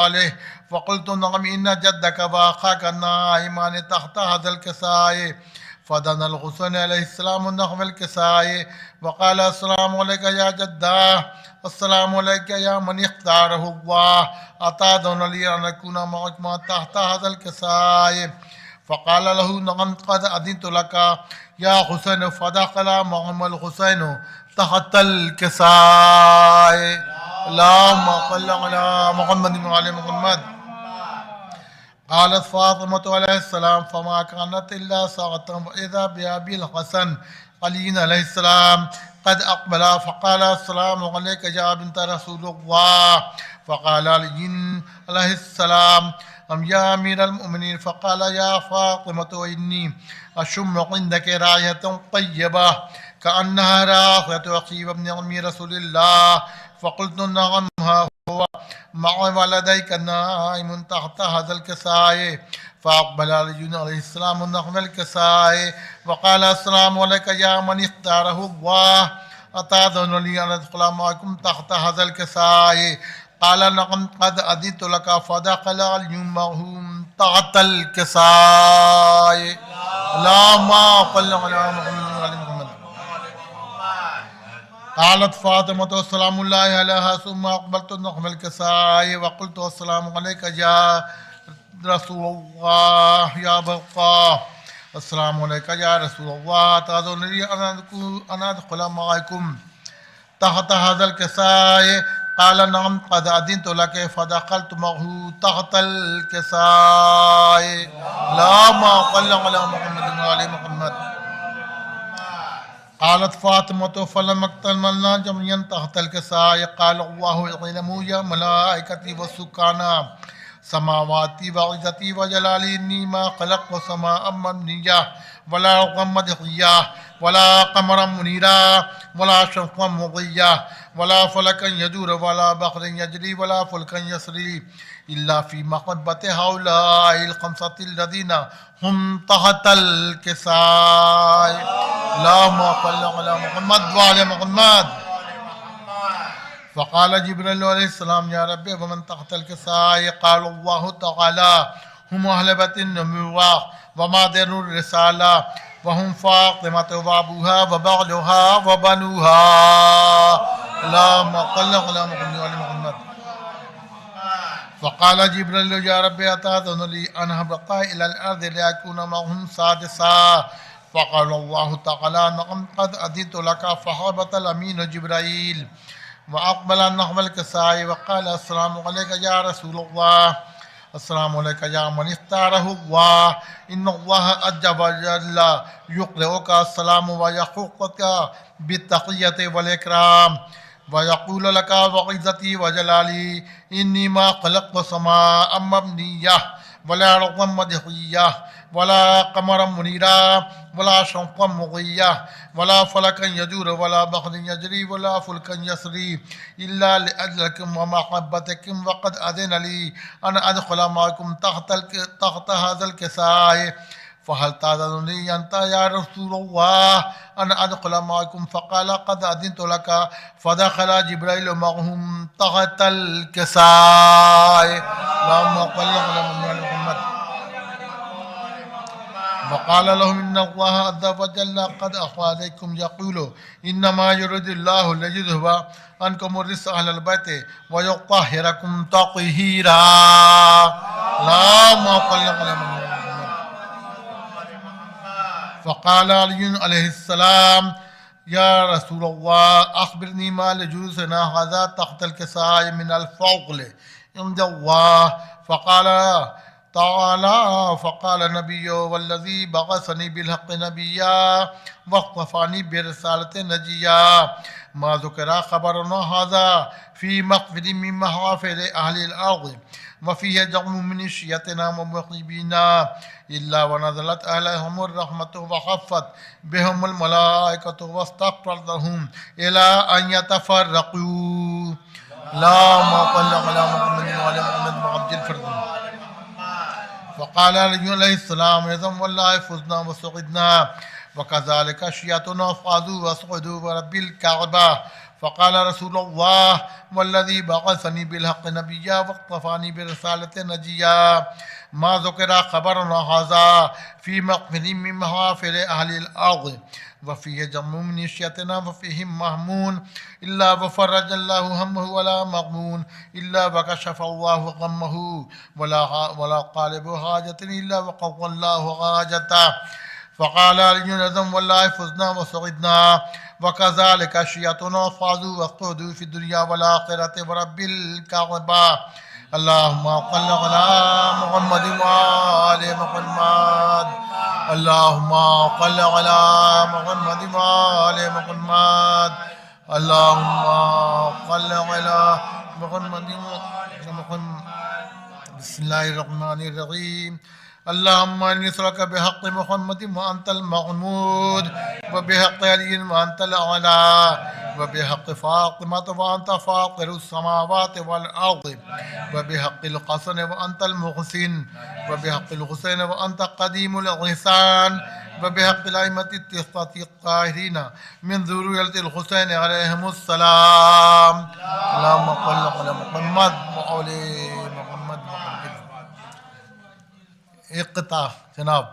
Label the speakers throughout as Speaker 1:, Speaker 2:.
Speaker 1: عليه فقلت نعم إن جدك وأخاك نائمان تحت هذا الكساء فدنا الحسين عليه السلام نحو الكساء وقال السلام عليك يا جداه السلام عليك يا من اختاره الله أتأذن لي أن أكون معكما تحت هذا الكساء فقال له نعم قد أذنت لك يا حسين فدخل معهم الحسين تحت الكساء اللهم صل على محمد وعلى محمد. قالت فاطمة عليه السلام فما كانت إلا ساعة وإذا بأبي الحسن علي عليه السلام قد أقبل فقال السلام عليك يا بنت رسول الله فقال علي عليه السلام أم يا أمير المؤمنين فقال يا فاطمة إني أشم عندك راية طيبة كأنها راية أخي وابن عم رسول الله فقلت نعم ها هو مع ولديك نائم تحت هذا الكساء فأقبل علي عليه السلام نحو الكساء وقال السلام عليك يا من اختاره الله أتأذن لي أن أدخل معكم تحت هذا الكساء قال نعم قد أذنت لك فدخل علي معهم تحت الكساء اللهم صل على محمد وعلى محمد. قالت فاطمة السلام الله عليها ثم أقبلت نحو الكساء وقلت السلام عليك يا رسول الله يا بقى السلام عليك يا رسول الله تأذن لي أن أدخل معكم تحت هذا الكساء قال نعم قد أذنت لك فدخلت معه تحت الكساء اللهم صل على محمد وعلى محمد. قالت فاطمة فلما اكتملنا جميعا تحت الكساء قال الله اعلموا يا ملائكتي وسكانا سماواتي وعزتي وجلالي إني ما خلقت سماء مبنية ولا غمد حية ولا قمرا منيرا ولا شمسا مضية ولا فلكا يدور ولا بحر يجري ولا فلكا يسري إلا في محبة هؤلاء الخمسة الذين هم تحت الكساء اللهم صل على محمد وعلى محمد. فقال جبريل عليه السلام يا ربي ومن تحت الكساء قال الله تعالى هم أهل بيت النبوة ومادر الرسالة وهم فاطمة وأبوها وبعلها وبنوها اللهم صل على محمد وعلى محمد. فقال جبريل يا ربي أتأذن لي أن أبقى إلى الأرض لأكون معهم سادسا فقال الله تعالى نعم قد أذنت لك فهبط الأمين جبريل وأقبل نحو الكساء وقال السلام عليك يا رسول الله السلام عليك يا من اختاره الله إن الله عز وجل يقرئك السلام ويحقك بالتحية والإكرام ويقول لك وعزتي وجلالي إني ما خلقت سماء مبنية ولا أرضا مدحية ولا قمرا منيرا ولا شمسا مضية ولا فلكا يدور ولا بحر يجري ولا فلكا يسري إلا لأجلكم ومحبتكم وقد أذن لي أن أدخل معكم تحت هذا الكساء فهل تأذن لي أنت يا رسول الله أن أدخل معكم فقال قد أذنت لك فدخل جبريل معهم تحت الكساء اللهم صل على محمد. وقال لهم إن الله عز وجل قد أخفى عليكم يقول إنما يريد الله ليذهب عنكم الرجس أهل البيت ويطهركم تطهيرا اللهم صل على محمد. فقال علي عليه السلام يا رسول الله أخبرني ما لجلوسنا هذا تحت الكساء من الفضل عند الله فقال تعالى فقال النبي والذي بعثني بالحق نبيا واصطفاني برسالة نجيا ما ذكر خبرنا هذا في مقفد من محافل أهل الأرض وفيه جمع من شيتنا ومحبينا إلا ونزلت عليهم الرحمة وخفت بهم الملائكة واستغفرت لهم إلى أن يتفرقوا اللهم صل على محمد وعلى محمد وعبد الفرد. وقال عليه السلام إذا والله فزنا وسعدنا وكذلك شيعتنا فازوا وسعدوا ورب الكعبة فقال رسول الله والذي بعثني بالحق نبيا واقتفاني برسالة نجيا ما ذكر خبرنا هذا في مقفل من محافل أهل الأرض وفيه جم من نشيتنا وفيهم مهمون إلا وفرج الله همه ولا مغمون إلا وكشف الله غمه ولا قالب حاجة إلا وقضى الله حاجته فقال لجنودهم والله فزنا وسعدنا وكذلك شيعتنا فازوا واصطعدوا في الدنيا والآخرة ورب الكعبة اللهم صل على محمد وآل محمد اللهم صل على محمد وآل محمد اللهم صل على محمد وآل محمد بسم الله الرحمن الرحيم اللهم إني أسألك بحق محمد وأنت المحمود وبحق علي وأنت الأعلى وبحق فاطمة وأنت فاطر السماوات والأرض وبحق الحسن وأنت المحسن وبحق الحسين وأنت قديم الإحسان وبحق الأئمة التسعة الطاهرين من ذرية الحسين عليهم السلام اللهم صل على محمد وعلى محمد وعلى ایک قطعہ جناب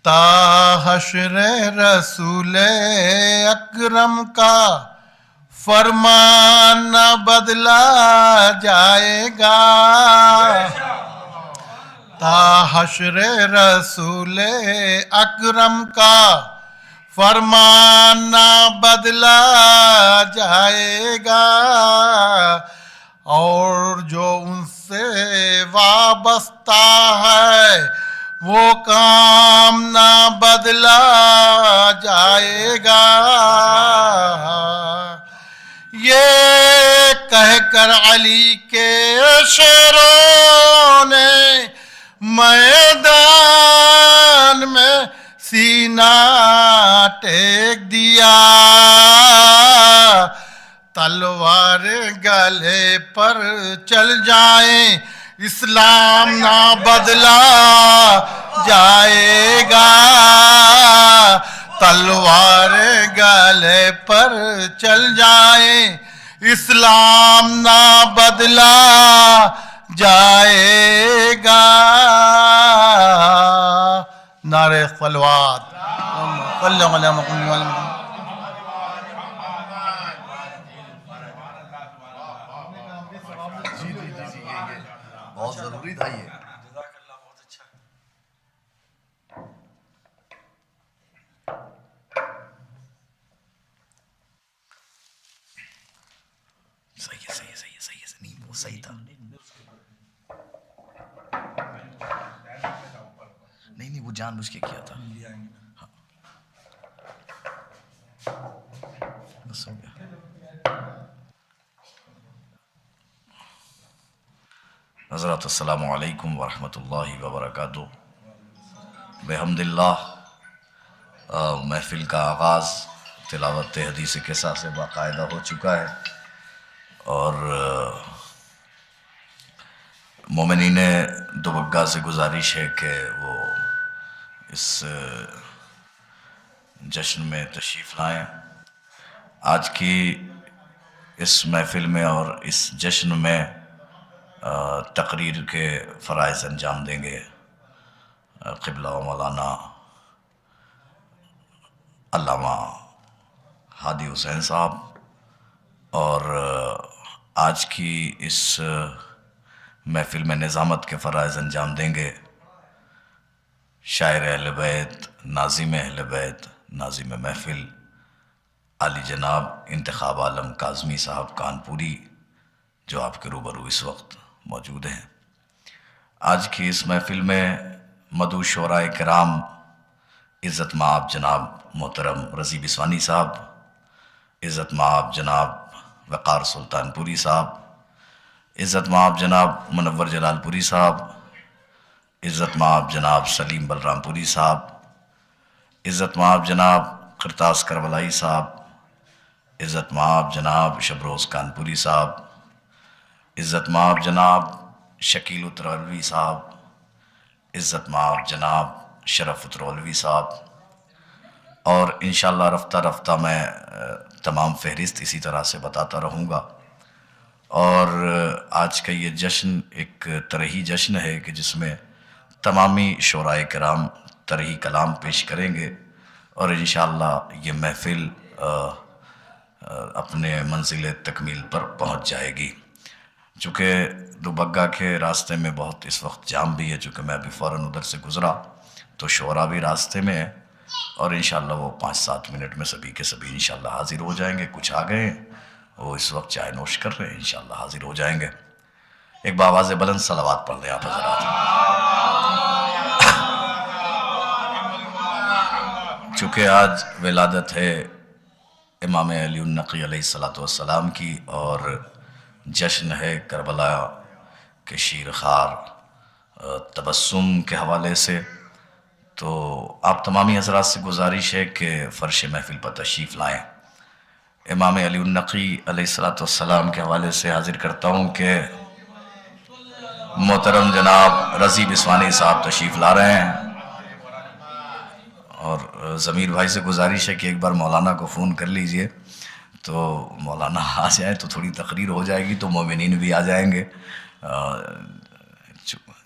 Speaker 1: تا حشر رسول اکرم کا فرمان نہ بدلا جائے گا تا حشر رسول اکرم کا فرمان نہ بدلا جائے گا اور جو ان سے وابستہ ہے وہ کام نہ بدلا جائے گا یہ کہہ کر علی کے شیروں نے میدان میں سینہ ٹیک دیا تلوار گلے پر چل جائیں اسلام نہ بدلا جائے گا تلوار گلے پر چل جائیں اسلام نہ بدلا جائے گا نعرہ صلوات صلی اللہ علیہ وسلم
Speaker 2: بہت ضروری تھا یہ
Speaker 3: جزاک اللہ بہت اچھا
Speaker 2: صحیح نہیں وہ صحیح تھا نہیں وہ جان بوجھ کے کیا تھا بس ہو گیا حضرات السلام علیکم ورحمۃ اللہ وبرکاتہ بحمد اللہ محفل کا آغاز تلاوت حدیث قصہ سے باقاعدہ ہو چکا ہے اور مومنین دوبگہ سے گزارش ہے کہ وہ اس جشن میں تشریف لائیں آج کی اس محفل میں اور اس جشن میں تقریر کے فرائض انجام دیں گے قبلہ و مولانا علامہ ہادی حسین صاحب اور آج کی اس محفل میں نظامت کے فرائض انجام دیں گے شاعر اہل بیت ناظم اہل بیت ناظم محفل عالی جناب انتخاب عالم کاظمی صاحب کانپوری جو آپ کے روبرو اس وقت موجود ہیں آج کی اس محفل میں مدعو شعراء کرام عزت مآب جناب محترم رضی بسوانی صاحب عزت مآب جناب وقار سلطان پوری صاحب عزت مآب جناب منور جلال پوری صاحب عزت مآب جناب سلیم بلرام پوری صاحب عزت مآب جناب کرتاس کربلائی صاحب عزت مآب جناب شبروز کانپوری صاحب عزت مآب جناب شکیل اترولوی صاحب عزت مآب جناب شرف اترولوی صاحب اور انشاءاللہ رفتہ رفتہ میں تمام فہرست اسی طرح سے بتاتا رہوں گا. اور آج کا یہ جشن ایک طرحی جشن ہے کہ جس میں تمامی شعراء کرام طرحی کلام پیش کریں گے اور انشاءاللہ یہ محفل اپنے منزل تکمیل پر پہنچ جائے گی. چونکہ دوبگہ کے راستے میں بہت اس وقت جام بھی ہے، چونکہ میں ابھی فوراً ادھر سے گزرا تو شعراء بھی راستے میں ہے اور انشاءاللہ وہ 5-7 منٹ میں سبھی کے سبھی انشاءاللہ حاضر ہو جائیں گے. کچھ آ گئے ہیں وہ اس وقت چائے نوش کر رہے ہیں، انشاءاللہ حاضر ہو جائیں گے. ایک بآواز بلند صلوات پڑھ لیں آپ حضرات. چونکہ آج ولادت ہے امام علی النقی علیہ السلام کی اور جشن ہے کربلا کے شیر خوار تبسم کے حوالے سے، تو آپ تمامی حضرات سے گزارش ہے کہ فرش محفل پر تشریف لائیں. امام علی النقی علیہ السلام کے حوالے سے حاضر کرتا ہوں کہ محترم جناب رضی بسوانی صاحب تشریف لا رہے ہیں اور ضمیر بھائی سے گزارش ہے کہ ایک بار مولانا کو فون کر لیجئے تو مولانا آ جائیں تو تھوڑی تقریر ہو جائے گی تو مومنین بھی آ جائیں گے.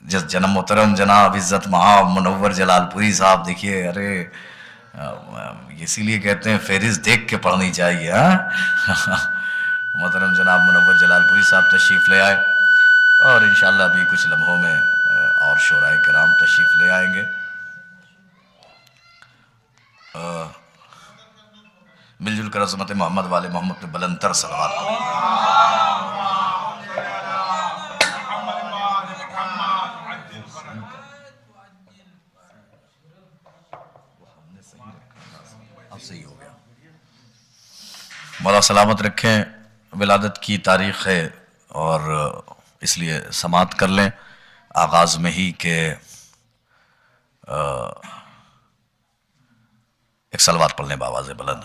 Speaker 2: جناب محترم جناب عزت مآب منور جلال پوری صاحب دیکھیے، ارے اسی لیے کہتے ہیں فہرست دیکھ کے پڑھنی چاہیے. محترم جناب منور جلال پوری صاحب تشریف لے آئے اور انشاءاللہ بھی کچھ لمحوں میں اور شعراء کرام تشریف لے آئیں گے. مل جل کر عظمت محمد والے محمد پہ بلند تر صلوات پڑھیں. صحیح ہو گیا. مولا سلامت رکھیں. ولادت کی تاریخ ہے اور اس لیے سماعت کر لیں آغاز میں ہی کہ ایک صلوات پڑھ لیں بآواز بلند.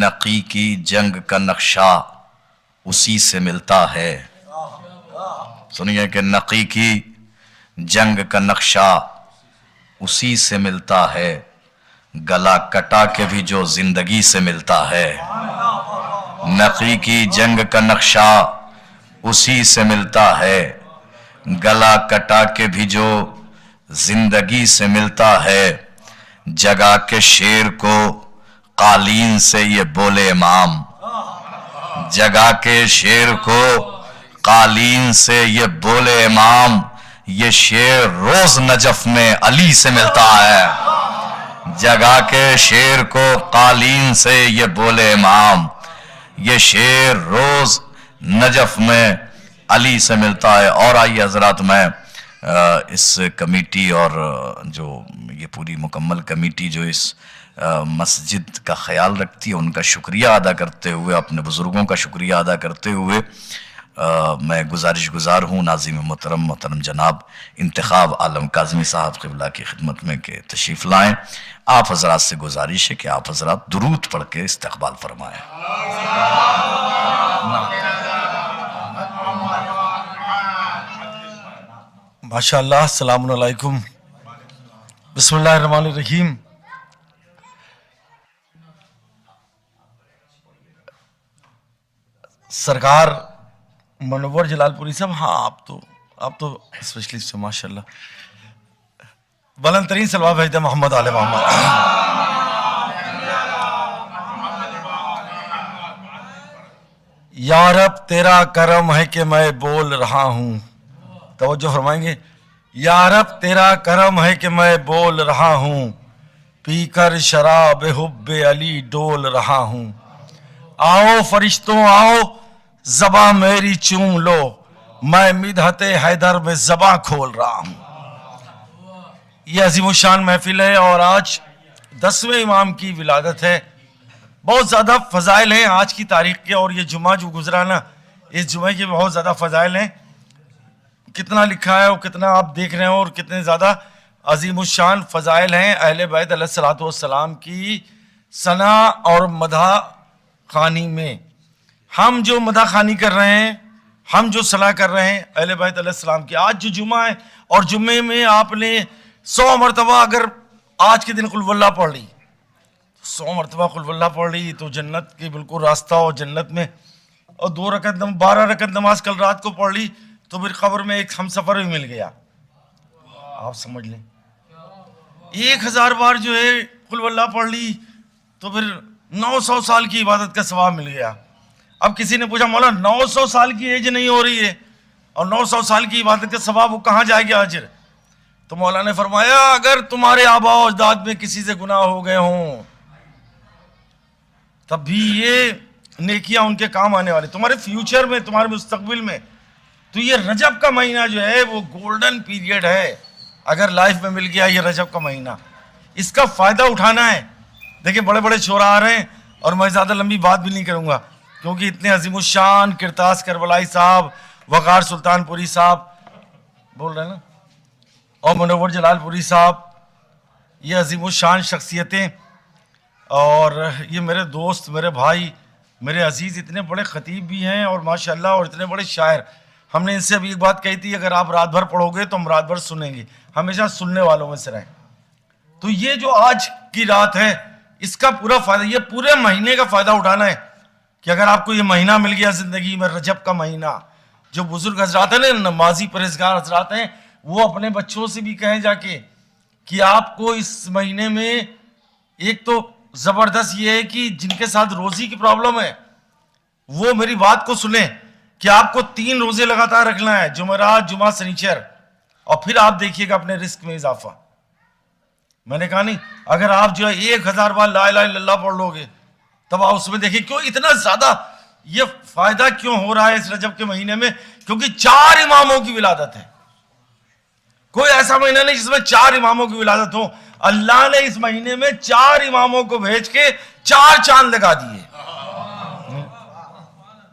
Speaker 2: نقی کی جنگ کا نقشہ اسی سے ملتا ہے. سنیے کہ نقی کی جنگ کا نقشہ اسی سے ملتا ہے، گلا کٹا کے بھی جو زندگی سے ملتا ہے. نقی کی جنگ کا نقشہ اسی سے ملتا ہے، گلا کٹا کے بھی جو زندگی سے ملتا ہے. جگا کے شیر کو قالین سے یہ بولے امام، جگا کے شیر کو قالین سے یہ بولے امام. یہ شیر روز نجف میں علی سے ملتا ہے. جگا کے شیر کو قالین سے یہ بولے امام، یہ شیر روز نجف میں علی سے ملتا ہے. اور آئیے حضرات میں اس کمیٹی اور جو یہ پوری مکمل کمیٹی جو اس مسجد کا خیال رکھتی ہے ان کا شکریہ ادا کرتے ہوئے، اپنے بزرگوں کا شکریہ ادا کرتے ہوئے میں گزارش گزار ہوں ناظم محترم جناب انتخاب عالم کاظمی صاحب قبلہ کی خدمت میں کہ تشریف لائیں. آپ حضرات سے گزارش ہے کہ آپ حضرات درود پڑھ کے استقبال فرمائیں.
Speaker 3: ماشاءاللہ. السلام علیکم. بسم اللہ الرحمن الرحیم. سرکار منور جلال پوری صاحب، ہاں آپ تو اسپیشلسٹ ہیں ماشاءاللہ. بلند ترین صلوات بھیجتے محمد آل محمد. یا رب تیرا کرم ہے کہ میں بول رہا ہوں. توجہ فرمائیں گے. یا رب تیرا کرم ہے کہ میں بول رہا ہوں، پی کر شراب حب علی ڈول رہا ہوں. آؤ فرشتوں آؤ زباں میری چوم لو، میں مدحت حیدر میں زباں کھول رہا ہوں. یہ عظیم الشان محفل ہے اور آج 10ویں امام کی ولادت ہے. بہت زیادہ فضائل ہیں آج کی تاریخ کے، اور یہ جمعہ جو گزرا نا، اس جمعے کے بہت زیادہ فضائل ہیں. کتنا لکھا ہے اور کتنا آپ دیکھ رہے ہیں اور کتنے زیادہ عظیم الشان فضائل ہیں اہل بیت علیہ السلام کی ثنا اور مدح خوانی میں. ہم جو مدح خوانی کر رہے ہیں، ہم جو صلاح کر رہے ہیں اہل بیت علیہ السلام کی، آج جو جمعہ ہے اور جمعے میں آپ نے 100 مرتبہ اگر آج کے دن قل واللہ پڑھ لی، 100 مرتبہ قل واللہ پڑھ لی تو جنت کے بالکل راستہ ہو جنت میں، اور 12 رکعت نماز کل رات کو پڑھ لی تو پھر قبر میں ایک ہم سفر بھی مل گیا. آپ سمجھ لیں 1000 بار جو ہے قل واللہ پڑھ لی تو پھر 900 سال کی عبادت کا ثواب مل گیا. اب کسی نے پوچھا مولا 900 سال کی ایج نہیں ہو رہی ہے اور 900 سال کی عبادت کا ثواب وہ کہاں جائے گا اجر؟ تو مولا نے فرمایا اگر تمہارے آباء و اجداد میں کسی سے گناہ ہو گئے ہوں تب بھی یہ نیکیاں ان کے کام آنے والے تمہارے فیوچر میں، تمہارے مستقبل میں. تو یہ رجب کا مہینہ جو ہے وہ گولڈن پیریڈ ہے. اگر لائف میں مل گیا یہ رجب کا مہینہ، اس کا فائدہ اٹھانا ہے. دیکھیں بڑے بڑے شعراء آ رہے ہیں اور میں زیادہ لمبی بات بھی نہیں کروں گا کیونکہ اتنے عظیم الشان کرتاس کربلائی صاحب، وقار سلطان پوری صاحب بول رہے ہیں نا، اور منور جلال پوری صاحب، یہ عظیم الشان شخصیتیں، اور یہ میرے دوست، میرے بھائی، میرے عزیز، اتنے بڑے خطیب بھی ہیں اور ماشاءاللہ اور اتنے بڑے شاعر. ہم نے ان سے ابھی ایک بات کہی تھی اگر آپ رات بھر پڑھو گے تو ہم رات بھر سنیں گے، ہمیشہ سننے والوں میں سے رہیں. تو یہ جو آج کی رات ہے اس کا پورا فائدہ، یہ پورے مہینے کا فائدہ اٹھانا ہے کہ اگر آپ کو یہ مہینہ مل گیا زندگی میں، رجب کا مہینہ. جو بزرگ حضرات ہیں نا، نمازی پرہیزگار حضرات ہیں، وہ اپنے بچوں سے بھی کہیں جا کے کہ آپ کو اس مہینے میں ایک تو زبردست یہ ہے کہ جن کے ساتھ روزی کی پرابلم ہے وہ میری بات کو سنیں کہ آپ کو 3 روزے لگاتار رکھنا ہے، جمعرات، جمعہ، سنیچر، اور پھر آپ دیکھیے گا اپنے رزق میں اضافہ. میں نے کہا نہیں اگر آپ جو ہے 1000 بار لا الہ الا اللہ پڑھ لو گے تب آپ اس میں دیکھیں کیوں اتنا زیادہ یہ فائدہ کیوں ہو رہا ہے اس رجب کے مہینے میں، کیونکہ 4 اماموں کی ولادت ہے. کوئی ایسا مہینہ نہیں جس میں 4 اماموں کی ولادت ہو. اللہ نے اس مہینے میں 4 اماموں کو بھیج کے 4 چاند لگا دیے.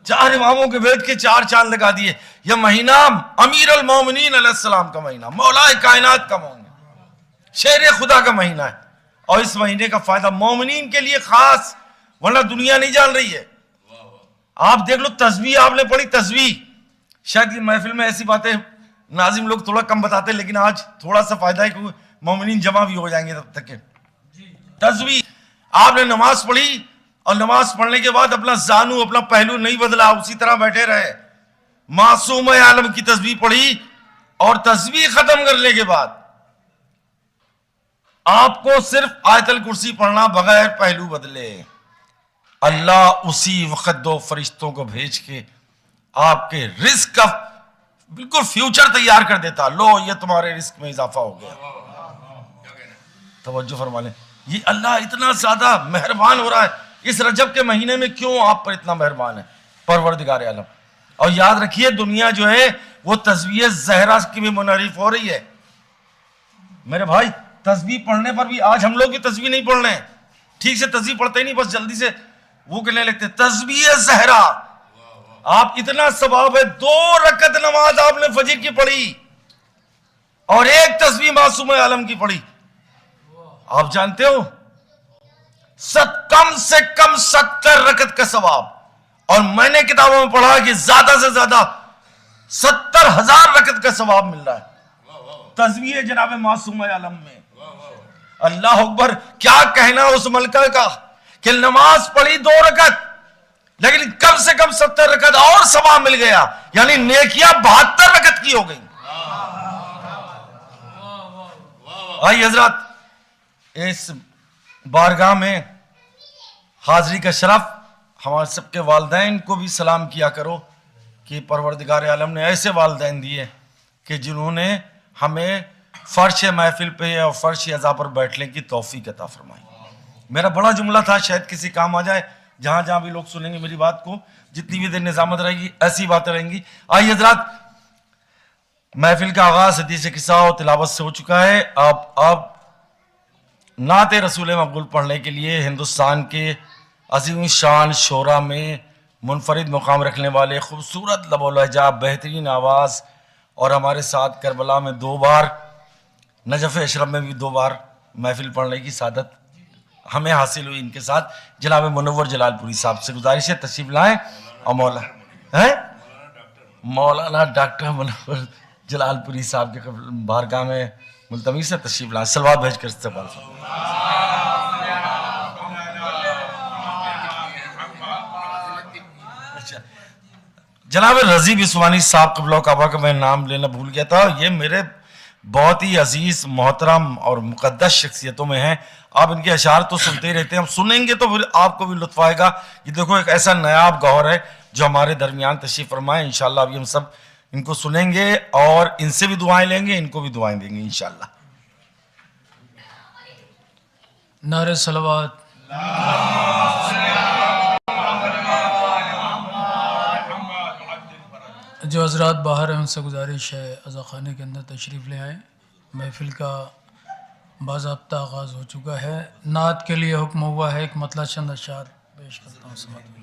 Speaker 3: 4 اماموں کے بھیج کے 4 چاند لگا دیے. یہ مہینہ امیر المومنین علیہ السلام کا مہینہ، مولا کائنات کا مہینہ، شیر خدا کا مہینہ ہے. اور اس مہینے کا فائدہ مومنین کے لیے خاص، ورنہ دنیا نہیں جان رہی ہے. آپ دیکھ لو تسبیح آپ نے پڑھی، تسبیح شاید یہ محفل میں ایسی باتیں ناظم لوگ تھوڑا کم بتاتے، لیکن آج تھوڑا سا فائدہ ہے کہ مومنین جمع بھی ہو جائیں گے تب تک کہ تسبیح. آپ نے نماز پڑھی اور نماز پڑھنے کے بعد اپنا زانو، اپنا پہلو نہیں بدلا، اسی طرح بیٹھے رہے. معصوم عالم کی تسبیح پڑھی اور تسبیح ختم کرنے کے بعد آپ کو صرف آیت الکرسی پڑھنا بغیر پہلو بدلے. اللہ اسی وقت 2 فرشتوں کو بھیج کے آپ کے رزق کا بالکل فیوچر تیار کر دیتا. لو یہ تمہارے رزق میں اضافہ ہو گیا. توجہ فرما لیں، یہ اللہ اتنا زیادہ مہربان ہو رہا ہے اس رجب کے مہینے میں. کیوں آپ پر اتنا مہربان ہے پروردگار عالم. اور یاد رکھیے دنیا جو ہے وہ تسبیح زہرا کی بھی منحرف ہو رہی ہے. میرے بھائی تسبیح پڑھنے پر بھی آج ہم لوگ بھی تسبیح نہیں پڑھ رہے ہیں، ٹھیک سے تسبیح پڑھتے ہی نہیں، بس جلدی سے وہ کہنے لگتے تسبیح زہرا. آپ اتنا ثواب ہے، 2 رکعت نماز آپ نے فجر کی پڑھی اور 1 تسبیح معصوم عالم کی پڑھی. آپ جانتے ہو کم سے کم 70 رکعت کا ثواب، اور میں نے کتابوں میں پڑھا کہ زیادہ سے زیادہ 70,000 رکعت کا ثواب مل رہا ہے تسبیح جناب معصوم عالم میں. اللہ اکبر. کیا کہنا اس ملکہ کا کہ نماز پڑھی 2 رکعت لیکن کم سے کم 70 رکعت اور ثواب مل گیا، یعنی نیکیاں 72 رکعت کی ہو گئی. آئیے حضرات اس بارگاہ میں حاضری کا شرف ہمارے سب کے والدین کو بھی سلام کیا کرو کہ پروردگار عالم نے ایسے والدین دیے کہ جنہوں نے ہمیں فرش محفل پہ اور فرش عزا پر بیٹھنے کی توفیق عطا فرمائی. میرا بڑا جملہ تھا، شاید کسی کام آ جائے، جہاں جہاں بھی لوگ سنیں گے میری بات کو، جتنی بھی دیر نظامت رہے گی ایسی باتیں رہیں گی. آئیے حضرات محفل کا آغاز حدیث قصہ و تلاوت سے ہو چکا ہے. اب نعت رسول مقبول پڑھنے کے لیے ہندوستان کے عظیم شان شعراء میں منفرد مقام رکھنے والے خوبصورت لب و لہجہ، بہترین آواز، اور ہمارے ساتھ کربلا میں 2 بار، نجف اشرف میں بھی 2 بار محفل پڑھنے کی سعادت ہمیں حاصل ہوئی. ان کے ساتھ جناب منور جلال پوری صاحب سے گزارش ہے تشریف لائیں. اور مولانا ڈاکٹر منور جلال پوری صاحب کے بارگاہ میں ملتمس ہے تشریف لائیں، سلوات بھیج کر استقبال فرمائیں۔ جناب رضی عثمانی صاحب قبلہ و کعبہ کا میں نام لینا بھول گیا تھا، یہ میرے بہت ہی عزیز محترم اور مقدس شخصیتوں میں ہیں۔ آپ ان کے اشعار تو سنتے ہی رہتے ہیں، ہم سنیں گے تو پھر آپ کو بھی لطف آئے گا۔ یہ دیکھو ایک ایسا نایاب گوہر ہے جو ہمارے درمیان تشریف فرمائے، انشاءاللہ ابھی ہم سب ان کو سنیں گے اور ان سے بھی دعائیں لیں گے، ان کو بھی دعائیں دیں گے انشاءاللہ۔
Speaker 4: نعرہ صلوات۔ جو حضرات باہر ہیں ان سے گزارش ہے عزا خانے کے اندر تشریف لے آئیں، محفل کا باضابطہ آغاز ہو چکا ہے۔ نعت کے لیے حکم ہوا ہے، ایک مطلع چند اشعار پیش کرتا ہوں سماعت میں۔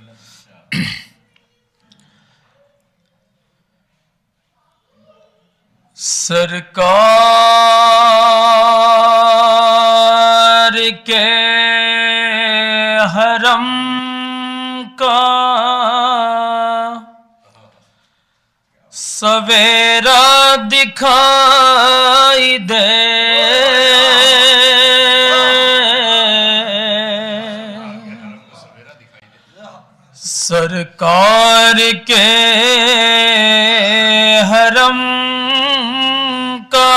Speaker 4: سرکار کے حرم کا سویرا دکھائی دے، سرکار کے حرم کا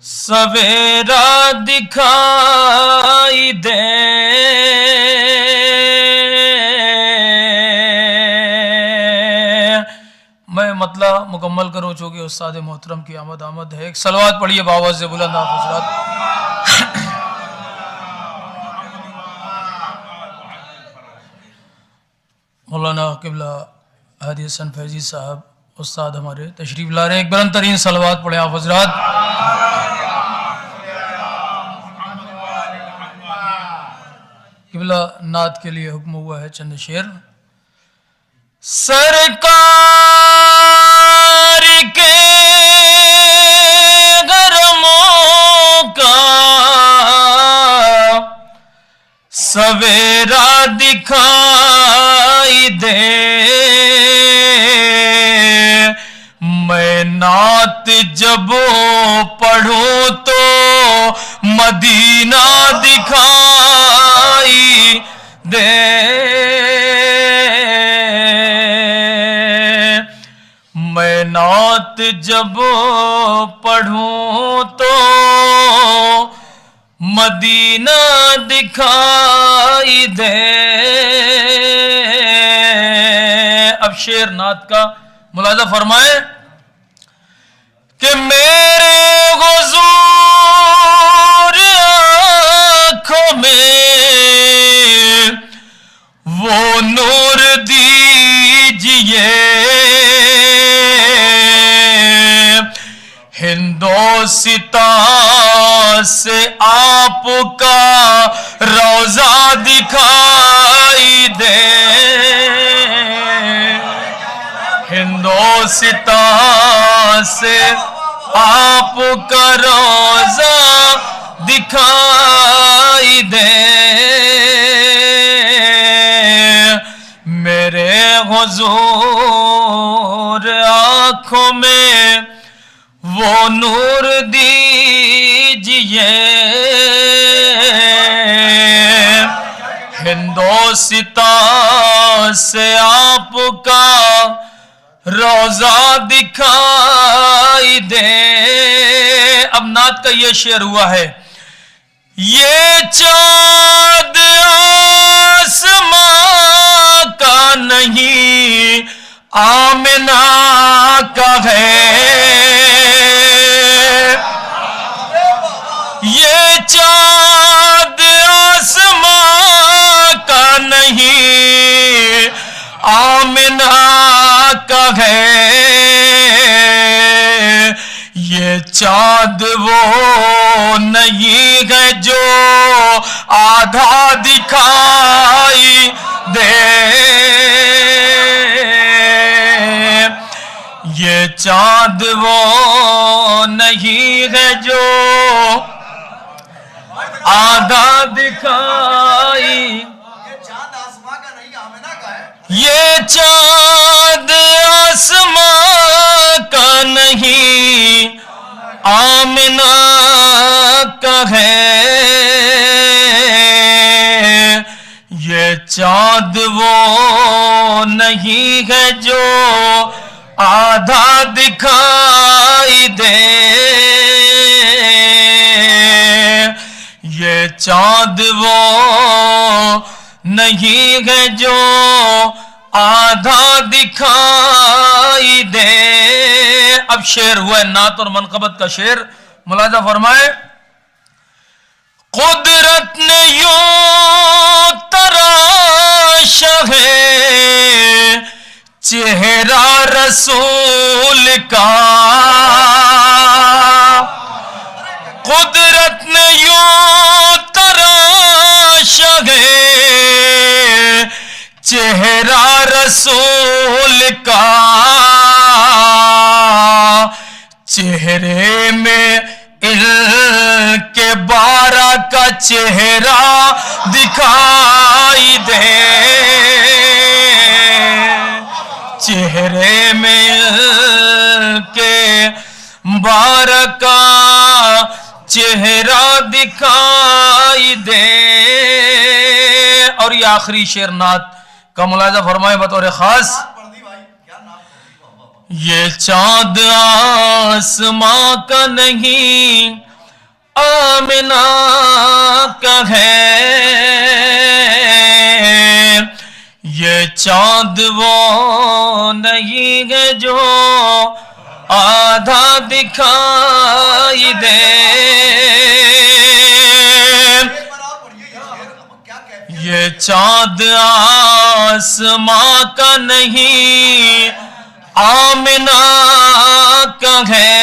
Speaker 4: سویرا دکھائی دے، میں مطلع مکمل کروں چونکہ استاد محترم کی آمد ہے۔ ایک صلوات پڑھیے باواز سے بلند آپ حضرات۔ مولانا قبلہ ہادی حسن فیضی صاحب استاد ہمارے تشریف لا رہے ہیں، ایک بلند ترین صلوات پڑھیں آپ حضرات۔ قبلہ نعت کے لیے حکم ہوا ہے چند شعر۔ سرکار کے حرموں کا سویرا دکھائی دے، میں نعت جب پڑھوں تو مدینہ دکھائی دے، میں نعت جب پڑھوں تو مدینہ دکھائی دے۔ اب شعر نعت کا ملاحظہ فرمائیں کہ میرے حضور آنکھوں میں وہ نور دیجئے، ہندوستان سے آپ کا روضہ دکھائی دے، ہندوستان سے آپ کا روضہ دکھائی دے، میرے حضور آنکھوں میں وہ نور دیجئے، ہندوستان سے آپ کا روضہ دکھائی دے۔ اب نعت کا یہ شعر ہوا ہے، یہ چاند آسمان کا نہیں آمنہ کا ہے، یہ چاند آسمان کا نہیں آمنہ کا ہے، یہ چاند وہ نہیں ہے جو آدھا دکھائی دے، یہ چاند وہ نہیں ہے جو آدھا دکھائی، یہ چاند آسمان کا
Speaker 3: آمنہ کا ہے یہ چاند وہ نہیں ہے جو آدھا دکھائی دے یہ چاند وہ نہیں ہے جو آدھا دکھائی دے. اب شعر ہوا ہے نعت اور منقبت کا شعر. ملاحظہ فرمائے قدرت نے یوں تراشا ہے چہرہ رسول کا قدرت نے یوں تراشا ہے چہرہ رسول کا چہرے میں کے بارہ کا چہرہ دکھائی دے چہرے میں کے بارہ کا چہرہ دکھائی دے. اور یہ آخری شعر نعت کا ملاحظہ فرمائے بطور خاص یہ چاند آسماں کا نہیں آمنہ کا ہے یہ چاند وہ نہیں ہے جو آدھا دکھائی دے یہ چاند آسماں کا نہیں آمنہ کا ہے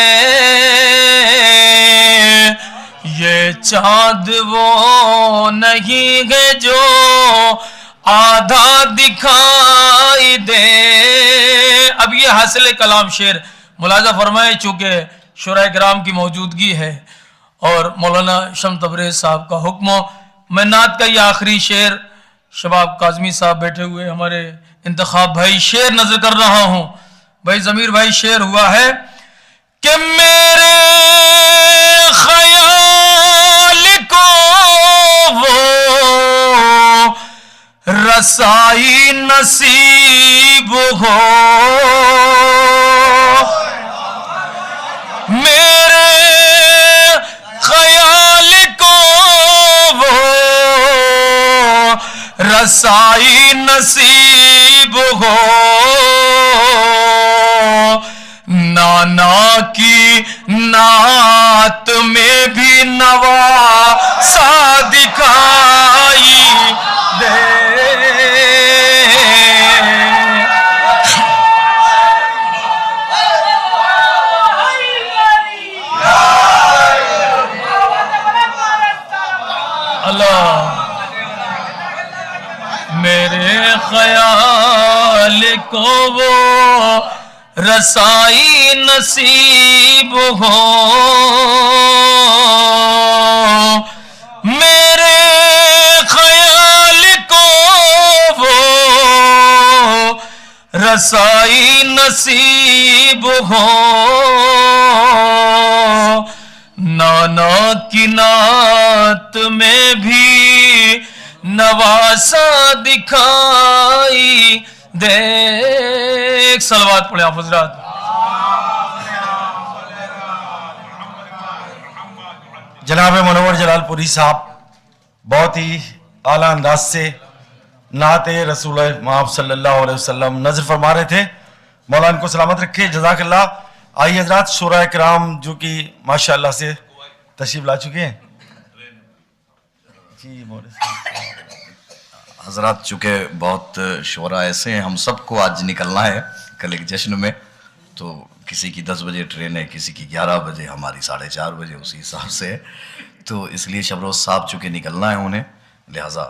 Speaker 3: یہ چاند وہ نہیں ہے جو آدھا دکھائی دے. اب یہ حاصل کلام شعر ملاحظہ فرمائے چونکہ شعراء کرام کی موجودگی ہے اور مولانا شمس تبریز صاحب کا حکم ہو. میں نعت کا یہ آخری شعر شباب کاظمی صاحب بیٹھے ہوئے ہمارے انتخاب بھائی شعر نظر کر رہا ہوں. بھائی ضمیر بھائی شعر ہوا ہے کہ میرے خیال کو وہ رسائی نصیب ہو میرے خیال کو وہ رسائی نصیب ہو نانا کی نعت میں بھی نواسا دکھائی دے اللہ میرے خیال کو وہ رسائی نصیب ہو میرے خیال کو وہ رسائی نصیب ہو نانا کی نعت میں بھی نواسا دکھائی دے. ایک صلوات پڑھیں آپ حضرات.
Speaker 5: جناب منور جلال پوری صاحب بہت ہی اعلیٰ انداز سے نعت رسول مآب صلی اللہ علیہ وسلم نظر فرما رہے تھے. مولا ان کو سلامت رکھے. جزاک اللہ. آئیے حضرات شعراء کرام جو کہ ماشاءاللہ سے تشریف لا چکے ہیں. جی
Speaker 2: حضرات چونکہ بہت شعراء ایسے ہیں ہم سب کو آج نکلنا ہے کل ایک جشن میں تو کسی کی 10 بجے ٹرین ہے کسی کی 11 بجے ہماری 4:30 بجے اسی حساب سے تو اس لیے شبروز صاحب چونکہ نکلنا ہے انہیں لہٰذا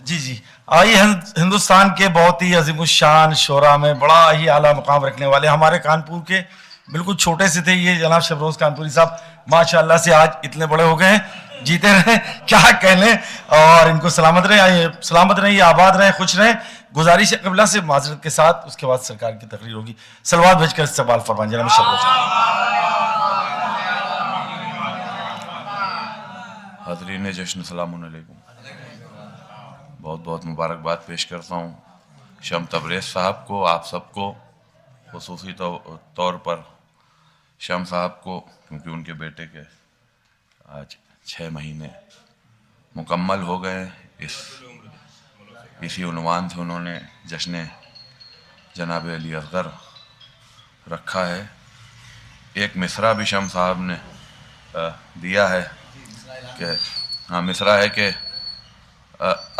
Speaker 5: جی آئیے ہندوستان کے بہت ہی عظیم الشان شعراء میں بڑا ہی اعلیٰ مقام رکھنے والے ہمارے کانپور کے بالکل چھوٹے سے تھے یہ جناب شبروز کانپوری صاحب ماشاءاللہ سے آج اتنے بڑے ہو گئے ہیں. جیتے رہیں کیا کہنے اور ان کو سلامت رہیں سلامت رہیں آباد رہیں خوش رہیں. گزارش ہے قبلہ سے معذرت کے ساتھ اس کے بعد سرکار کی تقریر ہوگی. صلوات بھیج کر استقبال فرمائیں جناب شبروز.
Speaker 6: حاضرین جشن السلام علیکم. بہت بہت مبارکباد پیش کرتا ہوں شم تبریز صاحب کو, آپ سب کو, خصوصی طور پر شم صاحب کو, کیونکہ ان کے بیٹے کے آج 6 مہینے مکمل ہو گئے. اسی عنوان سے انہوں نے جشن جناب علی اصغر رکھا ہے. ایک مصرع بھی شم صاحب نے دیا ہے کہ مصرع ہے کہ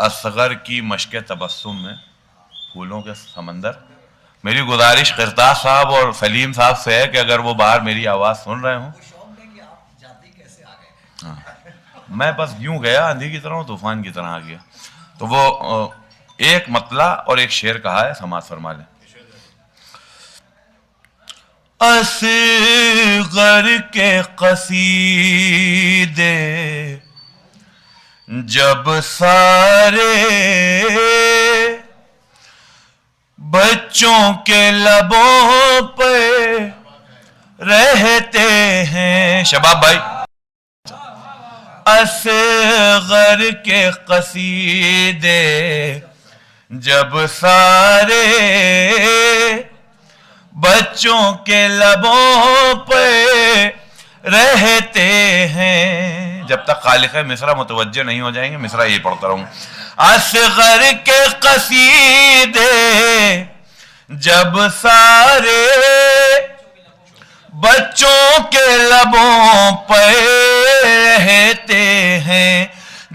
Speaker 6: اصغر کی مشق تبسم میں پھولوں کے سمندر. میری گزارش قرطاس صاحب اور سلیم صاحب سے ہے کہ اگر وہ باہر میری آواز سن رہے ہوں. میں بس یوں گیا, آندھی کی طرح, طوفان کی طرح آ گیا. تو وہ ایک مطلع اور ایک شعر کہا ہے, سماعت فرما لیں. اصغر کے قصیدے جب سارے بچوں کے لبوں پہ رہتے ہیں. شباب بھائی, اصغر کے قصیدے جب سارے بچوں کے لبوں پہ رہتے ہیں. جب تک خالق مصرع متوجہ نہیں ہو جائیں گے مصرع یہ پڑھتا رہوں. اصغر کے قصیدے جب سارے بچوں کے لبوں پہ رہتے ہیں,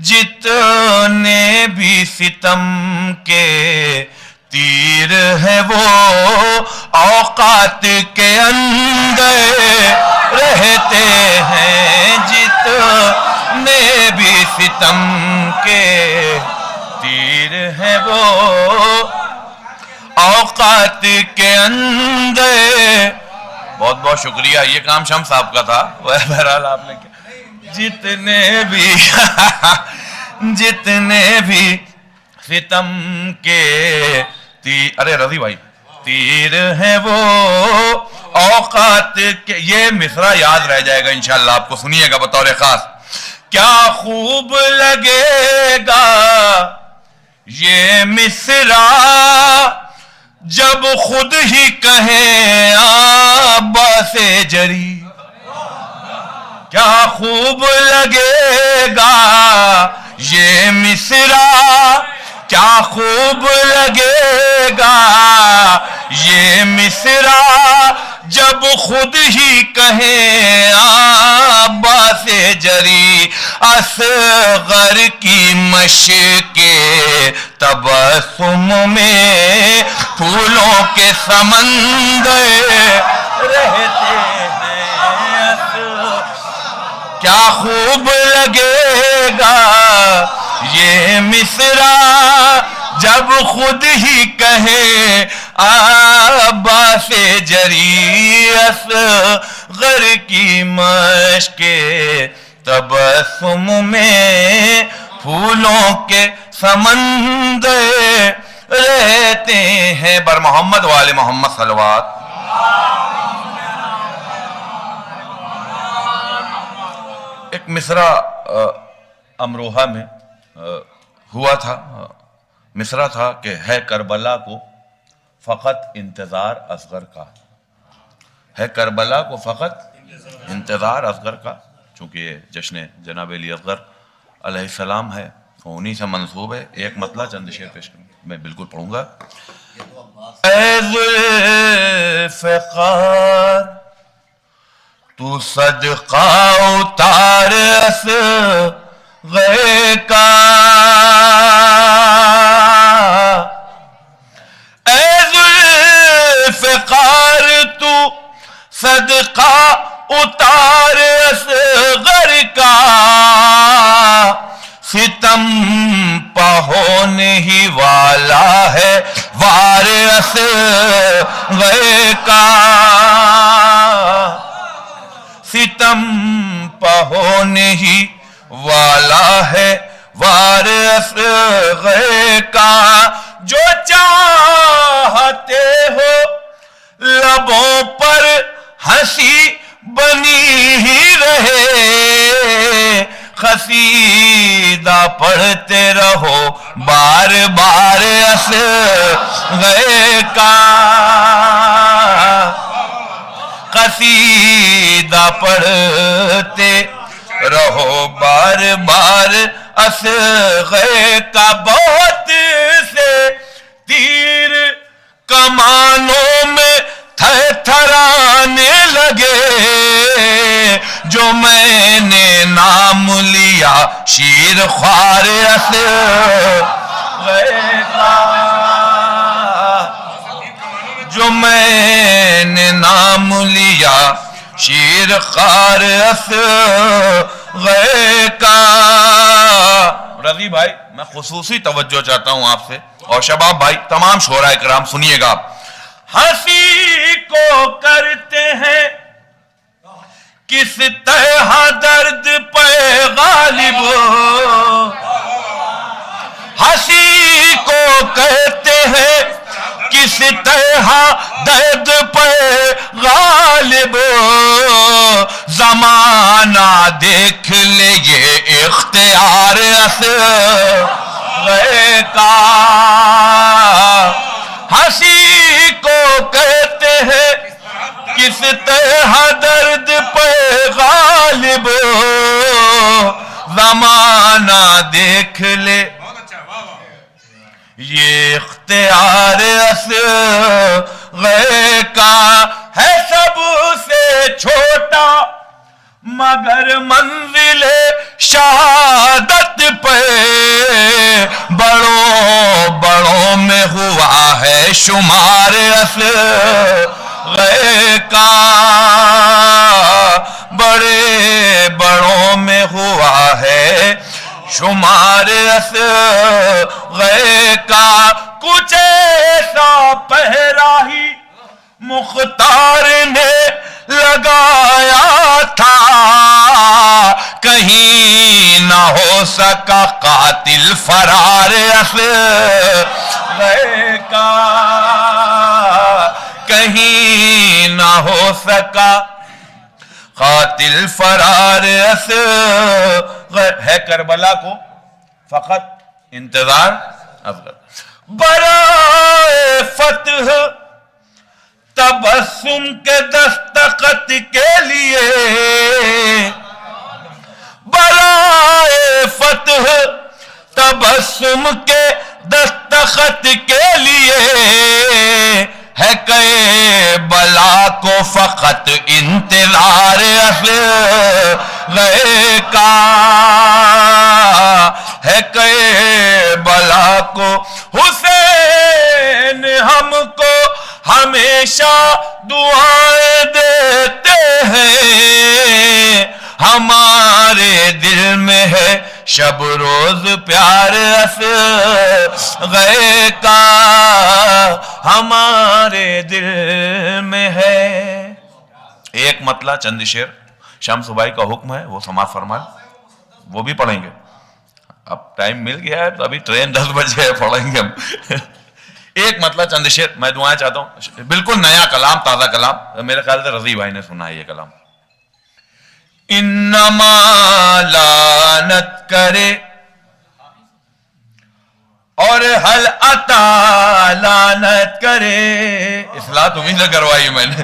Speaker 6: جتنے بھی ستم کے تیر ہے وہ اوقات کے اندر رہتے ہیں. جتنے بھی ستم کے تیر ہے وہ اوقات کے اندر. بہت بہت شکریہ. یہ کام شم صاحب کا تھا. بہرحال آپ نے کیا, جتنے بھی ستم کے ارے رضی بھائی تیر ہیں وہ اوقات کے. یہ مصرع یاد رہ جائے گا انشاءاللہ, آپ کو سنیے گا بطور خاص. کیا خوب لگے گا یہ مصرع جب خود ہی کہیں عباس جری. کیا خوب لگے گا یہ مصرع, کیا خوب لگے گا یہ مصرع جب خود ہی کہیں عباس جری. اصغر کی مشق تبسم میں پھولوں کے سمندر رہتے ہیں. کیا خوب لگے گا یہ مصرع جب خود ہی کہے عباس جری. اصغر کی مشق تبسم میں پھولوں کے سمندر رہتے ہیں. بر محمد وآل محمد صلوات. ایک مصرع امروہہ میں ہوا تھا. مصرع تھا کہ ہے کربلا کو فقط انتظار اصغر کا. ہے کربلا کو فقط انتظار اصغر کا. چونکہ یہ جشن جناب علی اصغر علیہ السلام ہے, انہی سے منسوب ہے. ایک مطلع چند شعر پیش کروں, میں بالکل پڑھوں گا. اے ذوالفقار تو صدقہ اتار اصغر کا. اے ذوالفقار تو صدقہ اتار اصغر کا. ستم پا ہونے ہی والا ہے وار اصغر کا. ستم پا ہونے ہی والا ہے وار اصغر کا. جو چاہتے ہو لبوں پر ہنسی بنی ہی رہے, قصیدہ پڑھتے رہو بار بار اصغر کا، قصیدہ پڑھتے رہو بار بار اصغر کا، بہت سے تیر کمانوں میں تھرانے لگے، جو میں نے نام لیا شیر خوار اصغر کا، جو میں نے نام لیا شیر خوار اصغر کا۔ رضی بھائی میں خصوصی توجہ چاہتا ہوں آپ سے، اور شباب بھائی تمام شعراء کرام سنیے گا۔ ہنسی کو کرتے ہیں کس طرح درد پہ غالب، ہنسی کو کہتے ہیں کس طرح درد پہ غالب، زمانہ دیکھ لے یہ اختیار اصغر کا، ہنسی کو کہتے ہیں کس طرح درد پہ غالب، زمانہ دیکھ لے یہ اختیار اصغر کا، ہے سب سے چھوٹا مگر منزل شہادت پہ، بڑوں میں ہوا ہے شمار اصغر کا، بڑوں میں ہوا ہے شمار اصغر کا، کچھ ایسا پہرا ہی مختار نے لگایا تھا، کہیں نہ ہو سکا قاتل فرار اصغر کا، کہیں نہ ہو سکا قاتل فرار اصغر، ہے کربلا کو فقط انتظار اصغر، برائے فتح تبسم کے دستخط کے لیے، برائے فتح تبسم کے دستخط کے لیے، ہے کربلا کو فقط انتظار اصغر کا، ہے کربلا کو، حسین ہم کو ہمیشہ دعائیں دیتے ہیں، ہمارے دل میں ہے شب روز پیار اصغر کا، ہمارے دل میں ہے۔ ایک مطلع چند شعر شمس بھائی کا حکم ہے وہ سماعت فرمائیں، وہ بھی پڑھیں گے، اب ٹائم مل گیا ہے تو ابھی ٹرین 10 بجے ہے، پڑھیں گے ہم۔ ایک مطلع چند شعر میں دعائیں چاہتا ہوں، بالکل نیا کلام، تازہ کلام، میرے خیال سے رضی بھائی نے سنا ہے یہ کلام۔ انما لعنت کرے اور حل عطا لعنت کرے، اصلاح تمہیں سے کروائی میں نے،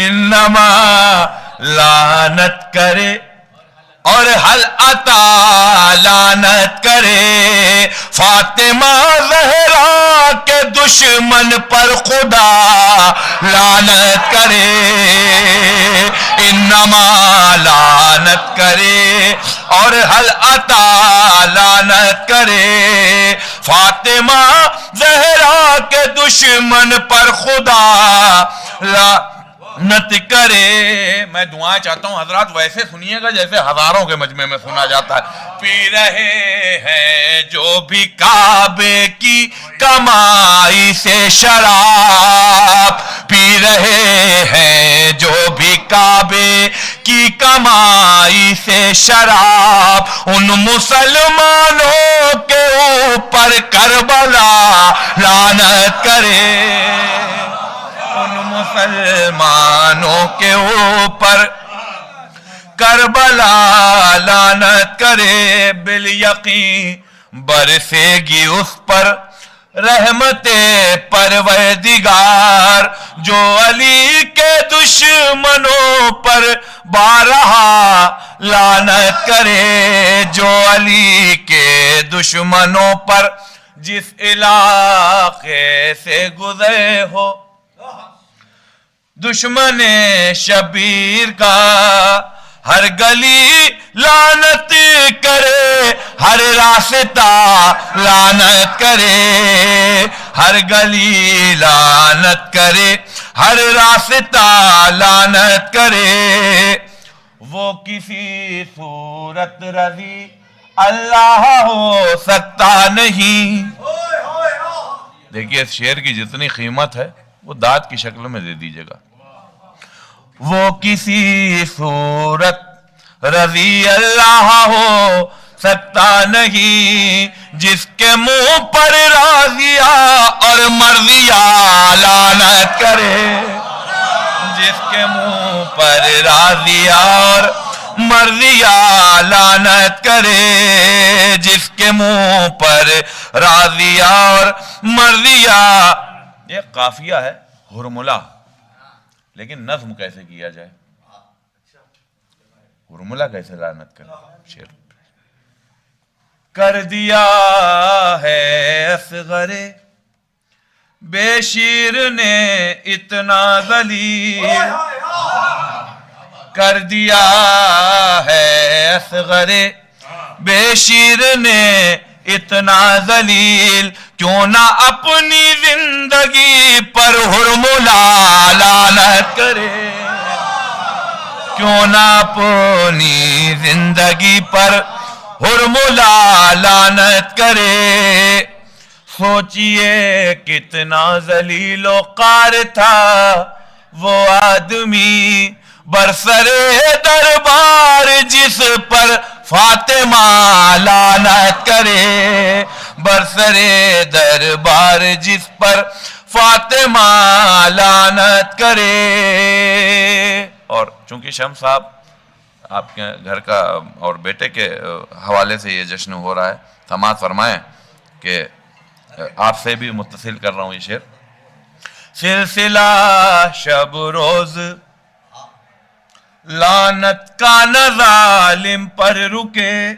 Speaker 6: انما لعنت کرے اور حل عطا لعنت کرے، فاطمہ زہرا کے دشمن پر خدا لعنت کرے، انما لعنت کرے اور حل عطا لعنت کرے، فاطمہ زہرا کے دشمن پر خدا لعنت کرے۔ میں دعائیں چاہتا ہوں حضرات ویسے سنیے گا جیسے ہزاروں کے مجمع میں سنا جاتا ہے۔ پی رہے ہیں جو بھی کعبے کی کمائی سے شراب، پی رہے ہیں جو بھی کعبے کی کمائی سے شراب، ان مسلمانوں کے اوپر کربلا لعنت کرے، ان مسلمانوں کے اوپر کربلا لعنت کرے، بالیقین برسے گی اس پر رحمت پروردگار، جو علی کے دشمنوں پر بارہا لعنت کرے، جو علی کے دشمنوں پر جس علاقے سے گزرے ہو دشمن شبیر کا، ہر گلی لعنت کرے، ہر راستہ لعنت کرے، ہر گلی لعنت کرے، ہر راستہ لعنت کرے، وہ کسی صورت رضی اللہ ہو سکتا نہیں۔ دیکھیے اس شعر کی جتنی قیمت ہے وہ داد کی شکل میں دے دیجیے گا۔ وہ کسی صورت رضی اللہ ہو سکتا نہیں، جس کے منہ پر راضیہ اور مرضیہ لعنت کرے، جس کے منہ پر راضیہ اور مرضیہ لعنت کرے، جس کے منہ پر راضیہ اور مرضیہ۔ یہ قافیہ ہے ہرملہ، لیکن نظم کیسے کیا جائے؟ ہرملہ کیسے لعنت کرے؟ شعر کر دیا ہے اصغر بے شیر نے اتنا ذلیل، کر دیا ہے اصغر بے شیر نے اتنا ذلیل، کیوں نہ اپنی زندگی پر ہرملہ لعنت کرے، کیوں نہ اپنی زندگی پر ہرملہ لعنت کرے۔ سوچئے کتنا ذلیل و قار تھا وہ آدمی، برسر دربار جس پر فاطمہ لعنت کرے، برسر دربار جس پر فاطمہ لعنت کرے۔ اور چونکہ شمس صاحب آپ کے گھر کا اور بیٹے کے حوالے سے یہ جشن ہو رہا ہے، سماعت فرمائیں کہ آپ سے بھی متصل کر رہا ہوں یہ شعر۔ سلسلہ شب روز لعنت کا نہ ظالم پر رکے،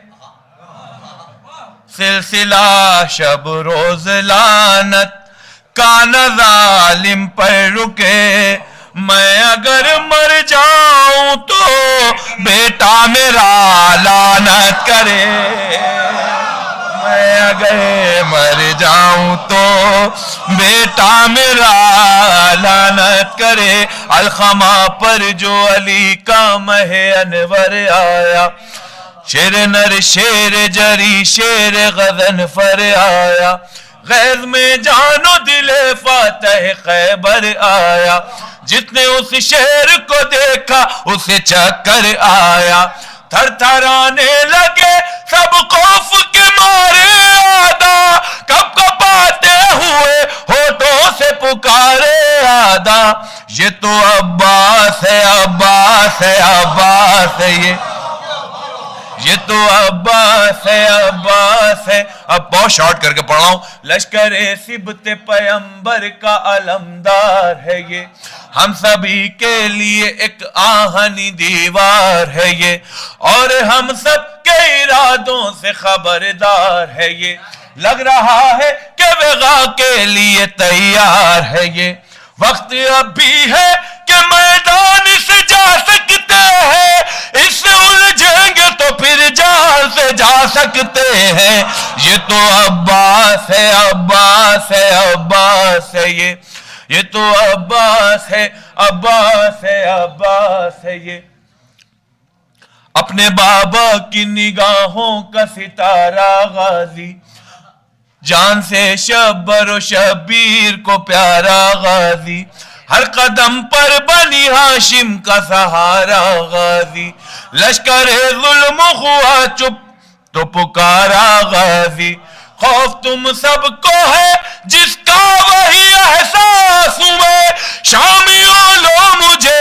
Speaker 6: سلسلہ شب روز لعنت کا نہ ظالم پر رکے، میں اگر مر جاؤں تو بیٹا میرا لعنت کرے، میں اگر مر جاؤں تو بیٹا میرا لعنت کرے۔ الخما پر جو علی کا مہ انور آیا، شیر نر شیر جری شیر غضن فر آیا، غیظ میں جان و دل فاتح خیبر آیا، جس نے اس شیر کو دیکھا اسے چکر آیا، تھر تھرانے لگے سب خوف کے مارے، آدھا کب کپاتے ہوئے ہونٹوں سے پکارے آدھا، یہ تو عباس ہے عباس ہے عباس ہے، یہ تو عباس ہے عباس ہے۔ اب بہت شارٹ کر کے پڑھ رہا ہوں۔ لشکر سبت پیمبر کا علمدار ہے یہ، ہم سبھی کے لیے ایک آہنی دیوار ہے یہ، اور ہم سب کے ارادوں سے خبردار ہے یہ، لگ رہا ہے کہ وغا کے لیے تیار ہے یہ، وقت اب بھی ہے کہ میدان سے جا سکتے ہیں، اس سے الجھیں گے تو پھر جان سے جا سکتے ہیں، یہ تو عباس ہے عباس ہے عباس ہے یہ تو عباس ہے عباس ہے عباس ہے یہ، اپنے بابا کی نگاہوں کا ستارہ غازی، جان سے شبر و شبیر کو پیارا غازی، ہر قدم پر بنی ہاشم کا سہارا غازی، لشکر ظلم ہوا چپ تو پکارا غازی، خوف تم سب کو ہے جس کا وہی احساس ہوئے، شامیوں لو مجھے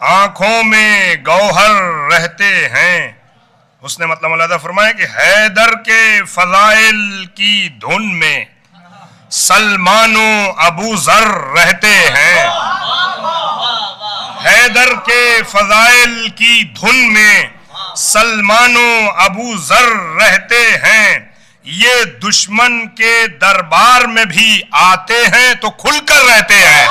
Speaker 7: آنکھوں میں گوہر رہتے ہیں. اس نے مطلب علیحدہ فرمایا کہ حیدر کے فضائل کی دھن میں سلمان و ابو ذر رہتے ہیں. حیدر کے فضائل کی دھن میں سلمان و ابو ذر رہتے ہیں. یہ دشمن کے دربار میں بھی آتے ہیں تو کھل کر رہتے ہیں.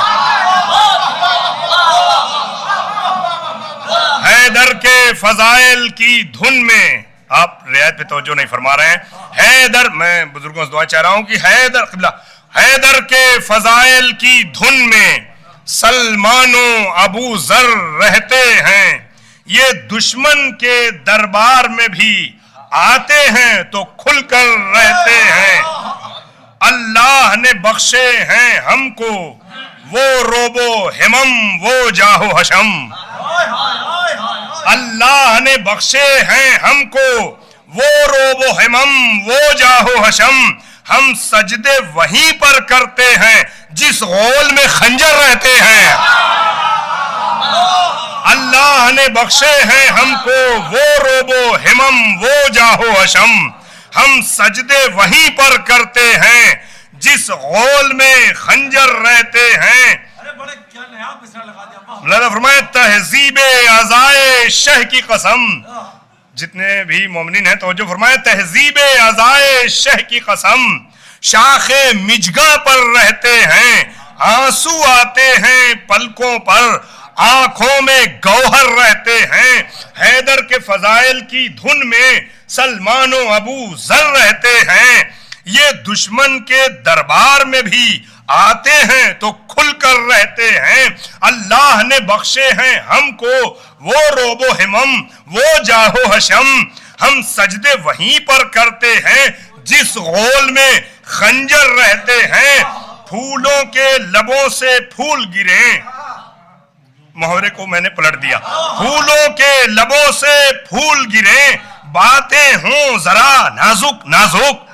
Speaker 7: حیدر کے فضائل کی دھن میں، آپ رعایت پہ توجہ نہیں فرما رہے ہیں. حیدر، میں بزرگوں سے دعا چاہ رہا ہوں کہ حیدر کے فضائل کی دھن میں سلمان و ابو ذر رہتے ہیں. یہ دشمن کے دربار میں بھی آتے ہیں تو کھل کر رہتے ہیں. اللہ نے بخشے ہیں ہم کو وہ روب و ہمم وہ جاہ و حشم. اللہ نے بخشے ہیں ہم کو وہ روب و ہمم وہ جاہ و حشم. ہم سجدے وہیں پر کرتے ہیں جس غول میں خنجر رہتے ہیں. اللہ نے بخشے ہیں ہم کو وہ روب و ہمم وہ جاہ و حشم. ہم سجدے وہیں پر کرتے ہیں جس غول میں خنجر رہتے ہیں. مولانا فرمائے تہذیب عزائے شہ کی قسم. جتنے بھی مومنین ہیں توجہ فرمائے، تہذیب عزائے شہ کی قسم شاخ مجگاں پر رہتے ہیں. آنسو آتے ہیں پلکوں پر، آنکھوں میں گوہر رہتے ہیں. حیدر کے فضائل کی دھن میں سلمان و ابو ذر رہتے ہیں. یہ دشمن کے دربار میں بھی آتے ہیں تو کھل کر رہتے ہیں. اللہ نے بخشے ہیں ہم کو وہ روب و ہمم وہ جاہ و حشم. ہم سجدے وہیں پر کرتے ہیں جس غول میں خنجر رہتے ہیں. پھولوں کے لبوں سے پھول گریں، محاورے کو میں نے پلٹ دیا. پھولوں کے لبوں سے پھول گریں، باتیں ہوں ذرا نازک نازک.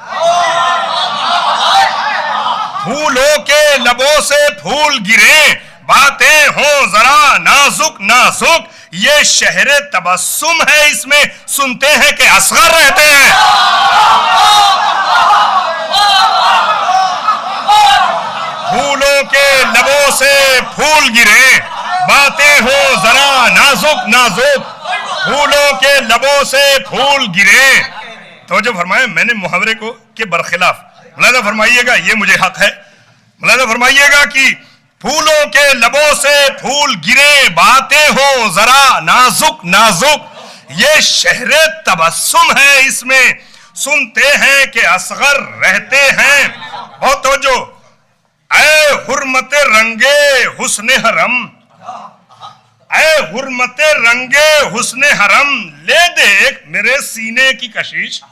Speaker 7: پھولوں کے لبوں سے پھول گریں، باتیں ہوں ذرا نازک نازک. یہ شہر تبسم ہے، اس میں سنتے ہیں کہ اصغر رہتے ہیں. پھولوں کے لبوں سے پھول گریں، باتیں ہوں ذرا نازک نازک. پھولوں کے لبوں سے پھول گریں. توجہ فرمائیں، میں نے محاورے کو کے برخلاف ملاحظہ فرمائیے گا، یہ مجھے حق ہے. ملاحظہ فرمائیے گا کہ پھولوں کے لبوں سے پھول گریں، باتیں ہوں ذرا نازک نازک. یہ شہر تبسم ہے، اس میں سنتے ہیں کہ اصغر رہتے ہیں. بہت توجہ. اے حرمت رنگے حسن حرم، اے حرمت رنگے حسن حرم، لے دیکھ میرے سینے کی کشش.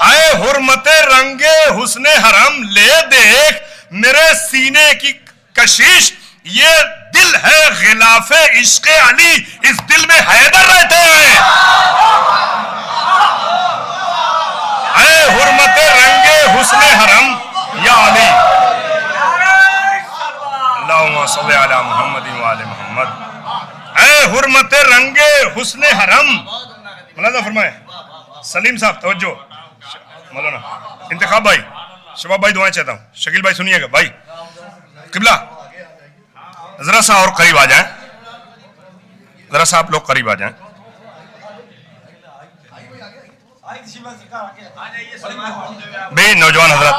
Speaker 7: اے حرمت رنگے حسن حرم، لے دیکھ میرے سینے کی کشش. یہ دل ہے غلاف عشق علی، اس دل میں حیدر رہتے ہیں. اے حرمت رنگے حسن حرم یا علی. اللہم صلی علی محمد وآل محمد. اے حرمت رنگے حسن حرم. مولانا فرمائے. سلیم صاحب توجہ. مولانا انتخاب بھائی، شباب بھائی دعائیں چاہتا ہوں. شکیل بھائی سنیے گا. بھائی قبلہ ذرا سا اور قریب آ جائیں، ذرا سا آپ لوگ قریب آ جائیں. بھئی نوجوان حضرات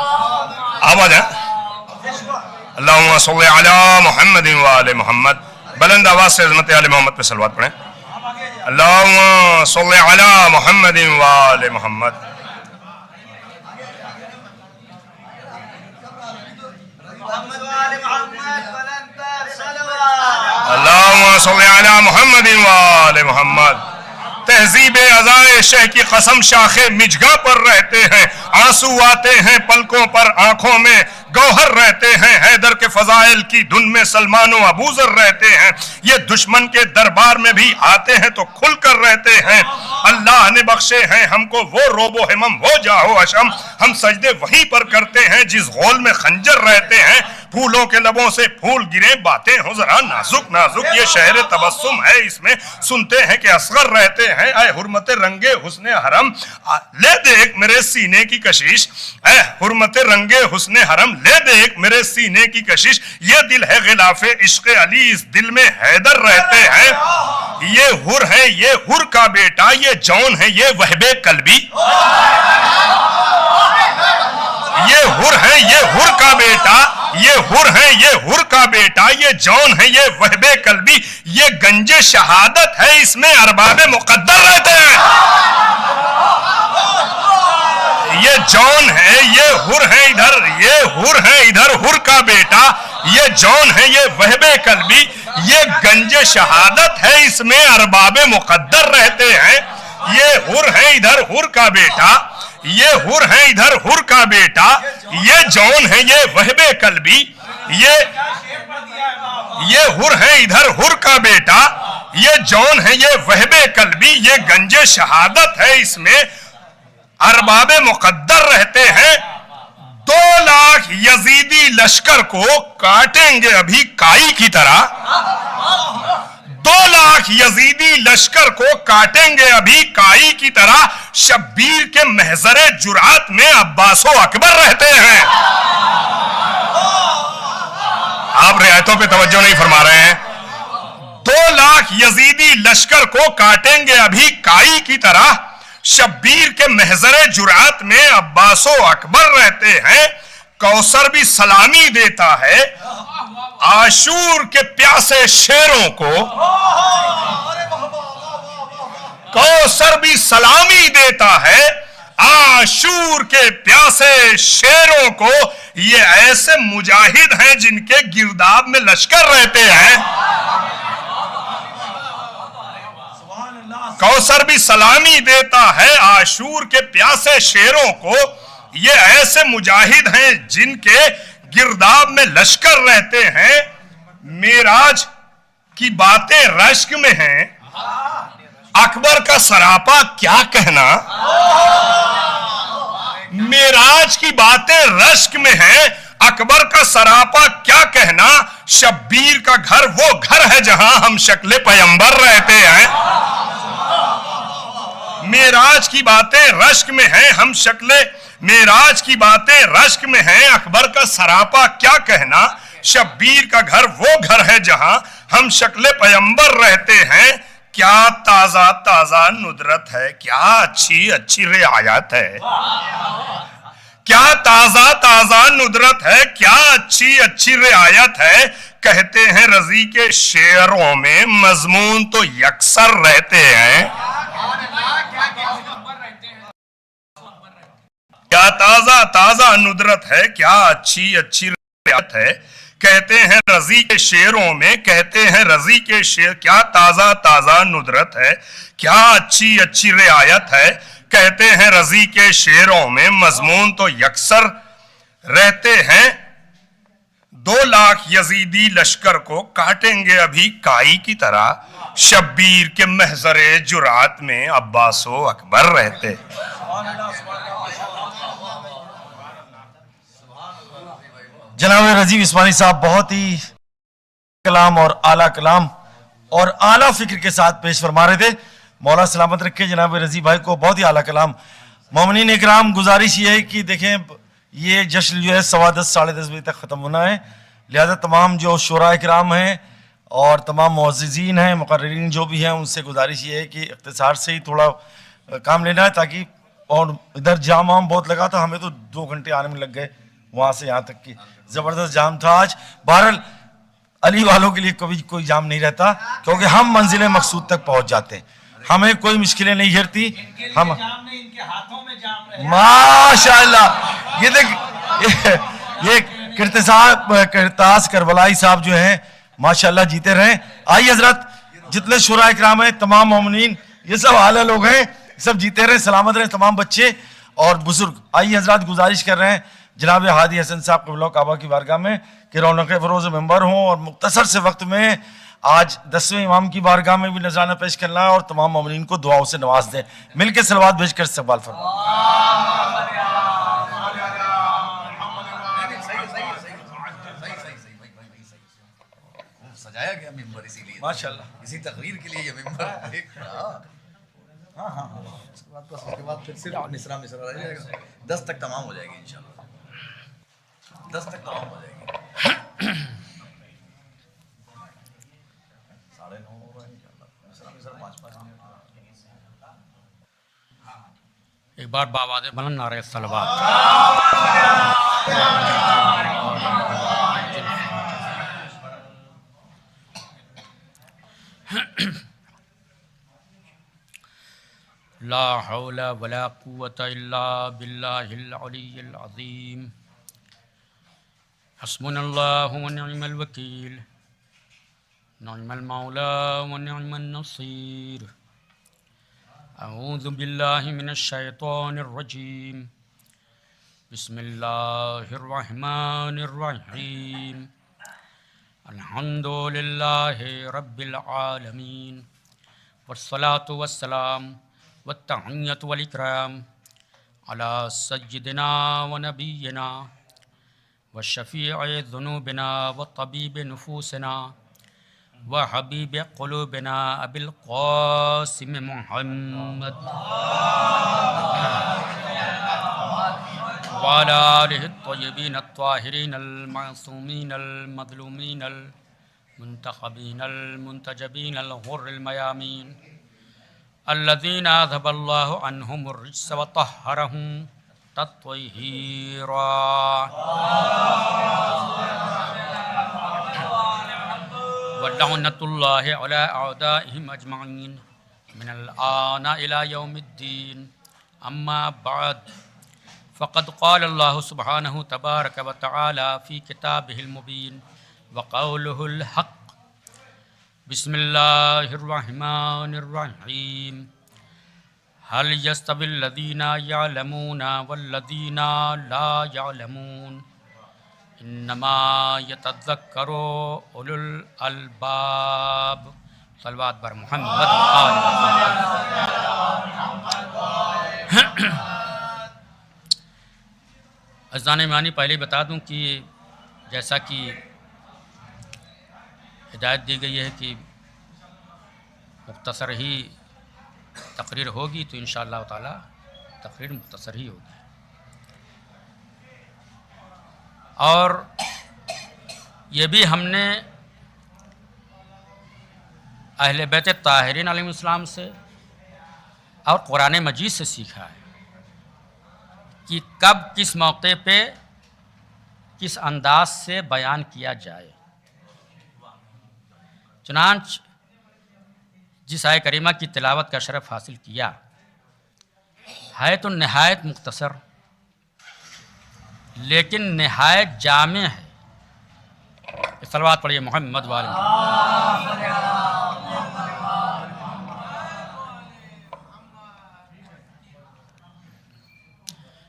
Speaker 7: آپ آ جائیں. اللہم صلی علی محمد وآل محمد. بلند آواز سے عظمت آل محمد پہ صلوات پڑھیں. اللہم صلی علی محمد وآل محمد. اللہم صلی علی محمد وآل محمد. تہذیب عزائے شہ کی قسم شاخ مجگاں پر رہتے ہیں. آنسو آتے ہیں پلکوں پر، آنکھوں میں گوہر رہتے ہیں. حیدر کے فضائل کی دھن میں سلمان و ابو ذر رہتے ہیں. یہ دشمن کے دربار میں بھی آتے ہیں تو کھل کر رہتے ہیں. اللہ نے بخشے ہیں ہم کو وہ روب و ہمم، وہ جاہو اشم، ہم سجدے وہیں پر کرتے ہیں جس غول میں خنجر رہتے ہیں، پھولوں کے لبوں سے پھول گرے، باتیں ہوں ذرا نازک نازک، یہ شہر تبسم ہے، اس میں سنتے ہیں کہ اصغر رہتے ہیں، اے حرمت رنگ حسن حرم لے دیکھ میرے سینے کی کشش، اے حرمت رنگ حسن حرم لے دیکھ میرے سینے کی کشش، یہ دل ہے غلاف عشق علی، اس دل میں حیدر رہتے ہیں، یہ حر ہے یہ حر کا بیٹا، یہ جون ہے یہ وہب قلبی، یہ حر ہے یہ حر کا بیٹا، یہ حر ہے یہ حر کا بیٹا، یہ جون ہے یہ وہب قلبی، یہ گنج شہادت ہے، اس میں ارباب مقدر رہتے ہیں، یہ جون ہے یہ حر ہے ادھر، یہ حر ہے ادھر حر کا بیٹا، یہ جون ہے یہ وہب قلبی، یہ گنج شہادت ہے، اس میں ارباب مقدر رہتے ہیں، یہ حر ہے ادھر حر کا بیٹا، یہ حر ہے ادھر حر کا بیٹا، یہ جون ہے یہ وہب قلبی، یہ حر ہے ادھر حر کا بیٹا، یہ جون ہے یہ وہب قلبی، یہ گنج شہادت ہے، اس میں ارباب مقدر رہتے ہیں، 2 لاکھ یزیدی لشکر کو کاٹیں گے ابھی کائی کی طرح، 2 لاکھ یزیدی لشکر کو کاٹیں گے ابھی کائی کی طرح، شبیر کے محضر جرات میں عباس و اکبر رہتے ہیں۔ آپ رعایتوں پہ توجہ نہیں فرما رہے ہیں۔ 2 لاکھ یزیدی لشکر کو کاٹیں گے ابھی کائی کی طرح، شبیر کے محضر جرات میں عباس و اکبر رہتے ہیں، کوثر بھی سلامی دیتا ہے عاشور کے پیاسے شیروں کو، کوثر بھی سلامی دیتا ہے عاشور کے پیاسے شیروں کو، یہ ایسے مجاہد ہیں جن کے گرداب میں لشکر رہتے ہیں، کوثر بھی سلامی دیتا ہے عاشور کے پیاسے شیروں کو، یہ ایسے مجاہد ہیں جن کے گرداب میں لشکر رہتے ہیں، معراج کی باتیں رشک میں ہیں، اکبر کا سراپا کیا کہنا، معراج کی باتیں رشک میں ہیں، اکبر کا سراپا کیا کہنا، شبیر کا گھر وہ گھر ہے جہاں ہم شکل پیمبر رہتے ہیں، معراج کی باتیں رشک میں ہیں، ہم شکل معراج کی باتیں رشک میں ہیں، اکبر کا سراپا کیا کہنا، شبیر کا گھر وہ گھر ہے جہاں ہم شکل پیمبر رہتے ہیں، کیا تازہ تازہ ندرت ہے، کیا اچھی اچھی رعایت ہے، کیا تازہ تازہ ندرت ہے، کیا اچھی اچھی رعایت ہے، کہتے ہیں رضی کے شعروں میں مضمون تو یکسر رہتے ہیں، کیا تازہ تازہ ندرت ہے، کیا اچھی اچھی رعایت ہے، کہتے ہیں رضی کے شعروں میں، کہتے ہیں رضی کے شعر، کیا تازہ تازہ ندرت ہے، کیا اچھی اچھی رعایت ہے، کہتے ہیں رضی کے شعروں میں مضمون تو یکسر رہتے ہیں، 2 لاکھ یزیدی لشکر کو کاٹیں گے ابھی کائی کی طرح، شبیر کے محضر جرات میں عباس و اکبر رہتے۔
Speaker 5: جناب رضی عثمانی صاحب بہت ہی کلام اور اعلیٰ کلام اور اعلیٰ فکر کے ساتھ پیش فرما رہے تھے، مولا سلامت رکھے جناب رضی بھائی کو، بہت ہی اعلیٰ کلام۔ مومنین اکرام، گزارش یہ ہے کہ دیکھیں یہ جشن جو ہے 10:15 ساڑھے 10 بجے تک ختم ہونا ہے، لہذا تمام جو شعراء اکرام ہیں اور تمام معززین ہیں، مقررین جو بھی ہیں، ان سے گزارش یہ ہے کہ اختصار سے ہی تھوڑا کام لینا ہے، تاکہ اور ادھر جام وام بہت لگا تھا، ہمیں تو 2 گھنٹے آنے میں لگ گئے وہاں سے یہاں تک کی زبردست جام تھا آج۔ بہرحال علی والوں کے لیے کبھی کوئی جام نہیں رہتا، کیونکہ ہم منزل مقصود تک پہنچ جاتے ہیں، ہمیں کوئی مشکلیں نہیں گھیرتی، ہم ماشاءاللہ۔ یہ دیکھ یہ کرتاس کربلائی صاحب جو ہیں ماشاءاللہ جیتے رہیں۔ آئیے حضرت، جتنے شعراء اکرام ہیں، تمام مومنین، یہ سب اعلیٰ لوگ ہیں، سب جیتے رہیں، سلامت رہیں، تمام بچے اور بزرگ۔ آئیے حضرات، گزارش کر رہے ہیں جناب ہادی حسن صاحب قبلہ کعبہ کی بارگاہ میں کہ رونق فروز ممبر ہوں اور مختصر سے وقت میں
Speaker 3: آج 10ویں امام کی بارگاہ میں بھی نذرانہ پیش کرنا ہے اور تمام مومنین کو دعاؤں سے نواز دیں. مل کے صلوات بھیج کر استقبال فرمائیں.
Speaker 2: سجایا گیا ممبر اسی لیے
Speaker 3: ماشاءاللہ
Speaker 2: اسی تقریر کے لیے یہ ممبر اس کے بعد پھر صرف مصرع رہ جائے گا. 10 تک تمام ہو جائے گی انشاءاللہ. 10 تک تمام ہو جائے گی. 9:30 ہو رہا ہے انشاءاللہ. 5 منٹ.
Speaker 8: ایک بار بآواز بلند نعرہ صلوات. لا حول ولا قوة الا باللہ العلی العظیم. حسبنا اللہ ونعم الوکیل نعم المولا ونعم النصیر. اعوذ باللہ من الشیطان الرجیم. بسم اللہ الرحمن الرحیم. الحمد للہ رب العالمین والصلاة والسلام والتحیۃ والاکرام علی سیدنا ونبینا وشفیع ذنوبنا وطبیب نفوسنا وحبیب قلوبنا ابی القاسم محمد وعلى آلہ الطیبین الطاہرین المعصومین المظلومین المنتخبین المنتجبین الغر المیامین الذین اذهب اللہ عنہم الرجس وطہرہم تطہیرا. ولعنۃ اللہ علی اعدائہم اجمعین من الآن الی یوم الدین. اما بعد فقد قال اللہ سبحانہ تبارک و تعالی فی کتابہ المبین وقولہ الحق. بسم اللہ الرحمن الرحیم. هل يستوي الذين يعلمون والذين لا يعلمون انما يتذكر اولو الالباب. صلوات بر محمد آل عزیزان معنی. پہلے بتا دوں کہ جیسا کہ ہدایت دی گئی ہے کہ مختصر ہی تقریر ہوگی تو انشاءاللہ تعالی تقریر مختصر ہی ہوگی. اور یہ بھی ہم نے اہل بیت طاہرین علیہ السلام سے اور قرآن مجید سے سیکھا ہے کہ کب کس موقع پہ کس انداز سے بیان کیا جائے. چنانچہ جس آیہ کریمہ کی تلاوت کا شرف حاصل کیا ہے تو نہایت مختصر لیکن نہایت جامع ہے. صلوات پڑھیے محمد والے.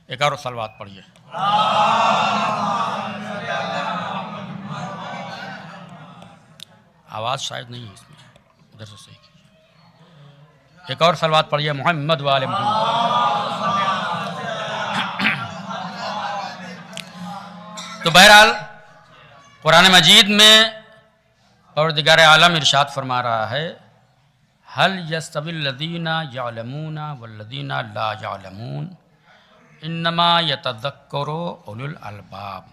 Speaker 8: ایک اور صلوات پڑھیے. آواز شاید نہیں ہے اس میں, ادھر سے صحیح کیجیے. ایک اور صلوات پڑھیے محمد والے محمد. تو بہرحال قرآن مجید میں پروردگار عالم ارشاد فرما رہا ہے هل يستوي الذين يعلمون والذين لا يعلمون انما يتذكر اولو الالباب.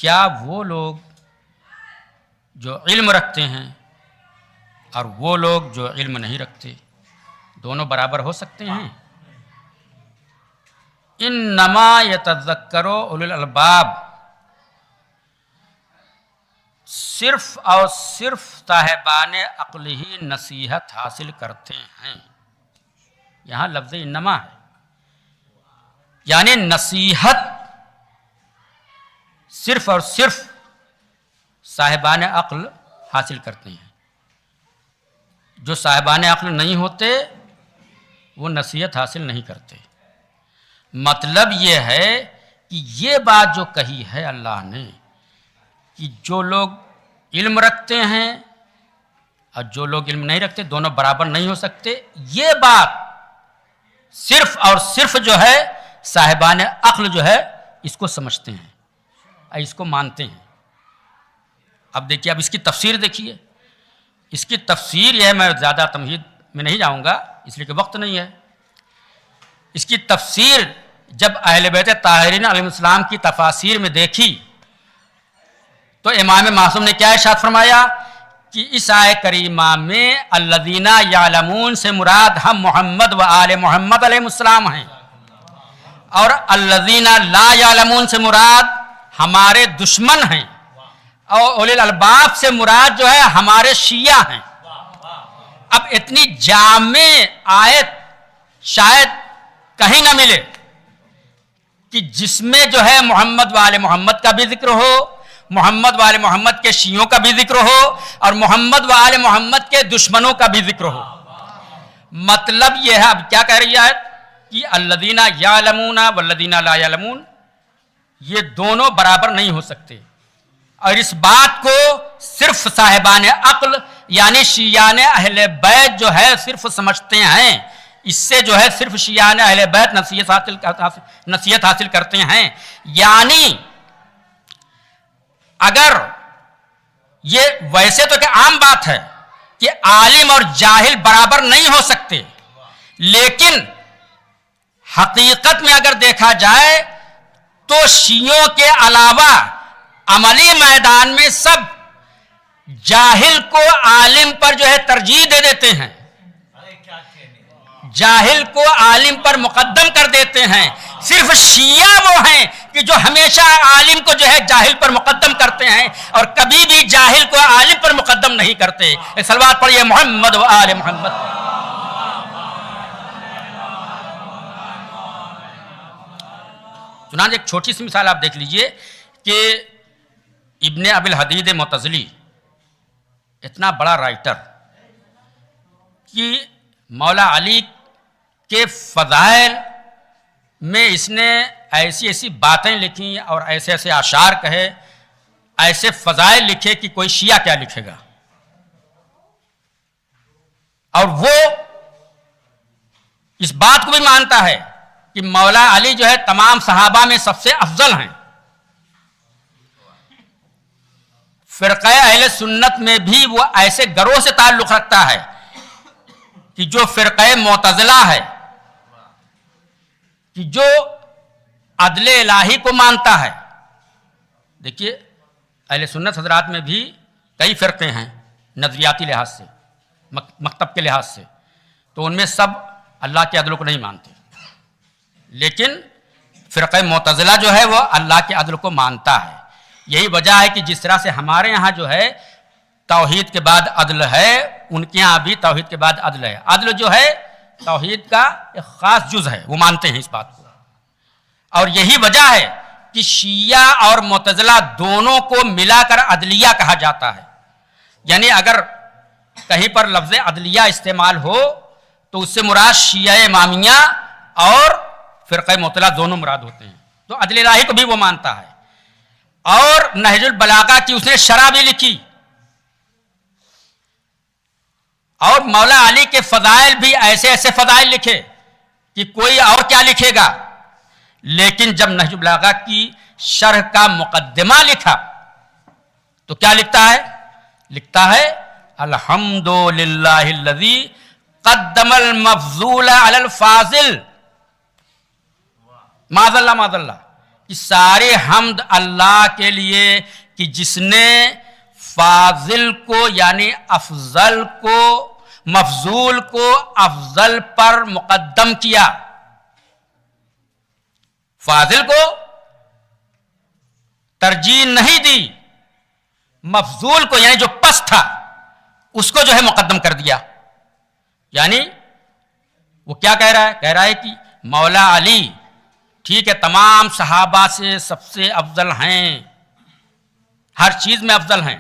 Speaker 8: کیا وہ لوگ جو علم رکھتے ہیں اور وہ لوگ جو علم نہیں رکھتے دونوں برابر ہو سکتے ہیں؟ انما یتذکر اولو الالباب. صرف اور صرف صاحبان عقل ہی نصیحت حاصل کرتے ہیں. یہاں لفظ انما ہے, یعنی نصیحت صرف اور صرف صاحبان عقل حاصل کرتے ہیں. جو صاحبان عقل نہیں ہوتے وہ نصیحت حاصل نہیں کرتے. مطلب یہ ہے کہ یہ بات جو کہی ہے اللہ نے کہ جو لوگ علم رکھتے ہیں اور جو لوگ علم نہیں رکھتے، دونوں برابر نہیں ہو سکتے. یہ بات صرف اور صرف جو ہے صاحبان عقل جو ہے اس کو سمجھتے ہیں اور اس کو مانتے ہیں. اب دیکھیے، اب اس کی تفسیر دیکھیے. اس کی تفسیر یہ ہے، میں زیادہ تمہید میں نہیں جاؤں گا اس لیے کہ وقت نہیں ہے. اس کی تفسیر جب اہل بیت طاہرین علیہ السلام کی تفاسیر میں دیکھی تو امام معصوم نے کیا ارشاد فرمایا کہ اس آیت کریمہ میں الذین یعلمون سے مراد ہم محمد و آل محمد علیہ السلام ہیں، اور الذین لا یعلمون سے مراد ہمارے دشمن ہیں، اور اولی الالباب سے مراد جو ہے ہمارے شیعہ ہیں. اب اتنی جامع آیت شاید کہیں نہ ملے کہ جس میں جو ہے محمد و آل محمد کا بھی ذکر ہو، محمد و آل محمد کے شیعوں کا بھی ذکر ہو، اور محمد و آل محمد کے دشمنوں کا بھی ذکر ہو. مطلب یہ ہے، اب کیا کہہ رہی ہے کہ الذین یعلمون والذین لا یعلمون، یہ دونوں برابر نہیں ہو سکتے. اور اس بات کو صرف صاحبان عقل یعنی شیعان اہل بیت جو ہے صرف سمجھتے ہیں. اس سے جو ہے صرف شیعان اہل بیت نصیحت حاصل کرتے ہیں. یعنی اگر یہ ویسے تو کہ عام بات ہے کہ عالم اور جاہل برابر نہیں ہو سکتے، لیکن حقیقت میں اگر دیکھا جائے تو شیعوں کے علاوہ عملی میدان میں سب جاہل کو عالم پر جو ہے ترجیح دے دیتے ہیں، جاہل کو عالم پر مقدم کر دیتے ہیں. صرف شیعہ وہ ہیں کہ جو ہمیشہ عالم کو جو ہے جاہل پر مقدم کرتے ہیں اور کبھی بھی جاہل کو عالم پر مقدم نہیں کرتے. صلوات پڑھیے محمد و آل محمد. چنانچہ ایک چھوٹی سی مثال آپ دیکھ لیجئے کہ ابن ابی الحدید معتزلی اتنا بڑا رائٹر کہ مولا علی کے فضائل میں اس نے ایسی ایسی باتیں لکھی اور ایسے ایسے اشعار کہے، ایسے فضائل لکھے کہ کوئی شیعہ کیا لکھے گا. اور وہ اس بات کو بھی مانتا ہے کہ مولا علی جو ہے تمام صحابہ میں سب سے افضل ہیں. فرقہ اہل سنت میں بھی وہ ایسے گروہ سے تعلق رکھتا ہے کہ جو فرقہ معتزلہ ہے، کہ جو عدل الہی کو مانتا ہے. دیکھیے اہل سنت حضرات میں بھی کئی فرقے ہیں نظریاتی لحاظ سے، مکتب کے لحاظ سے، تو ان میں سب اللہ کے عدل کو نہیں مانتے، لیکن فرقہ معتزلہ جو ہے وہ اللہ کے عدل کو مانتا ہے. یہی وجہ ہے کہ جس طرح سے ہمارے یہاں جو ہے توحید کے بعد عدل ہے، ان کے یہاں بھی توحید کے بعد عدل ہے. عدل جو ہے توحید کا ایک خاص جز ہے، وہ مانتے ہیں اس بات کو. اور یہی وجہ ہے کہ شیعہ اور معتزلہ دونوں کو ملا کر عدلیہ کہا جاتا ہے. یعنی اگر کہیں پر لفظ عدلیہ استعمال ہو تو اس سے مراد شیعہ امامیہ اور فرقہ معتزلہ دونوں مراد ہوتے ہیں. تو عدل الہی کو بھی وہ مانتا ہے. اور نہج البلاغہ کی اس نے شرح بھی لکھی، اور مولا علی کے فضائل بھی ایسے ایسے فضائل لکھے کہ کوئی اور کیا لکھے گا. لیکن جب نہج البلاغہ کی شرح کا مقدمہ لکھا تو کیا لکھتا ہے الحمدللہ الذی قدم المفضول علی الفاضل. معاذ اللہ کہ سارے حمد اللہ کے لیے کہ جس نے فاضل کو یعنی افضل کو، مفضول کو افضل پر مقدم کیا. فاضل کو ترجیح نہیں دی، مفضول کو یعنی جو پس تھا اس کو جو ہے مقدم کر دیا. یعنی وہ کیا کہہ رہا ہے کہ مولا علی ٹھیک ہے تمام صحابہ سے سب سے افضل ہیں، ہر چیز میں افضل ہیں،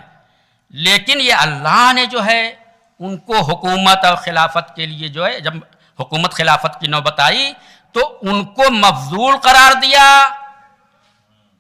Speaker 8: لیکن یہ اللہ نے جو ہے ان کو حکومت اور خلافت کے لیے جو ہے جب حکومت خلافت کی نوبت آئی تو ان کو مفضول قرار دیا.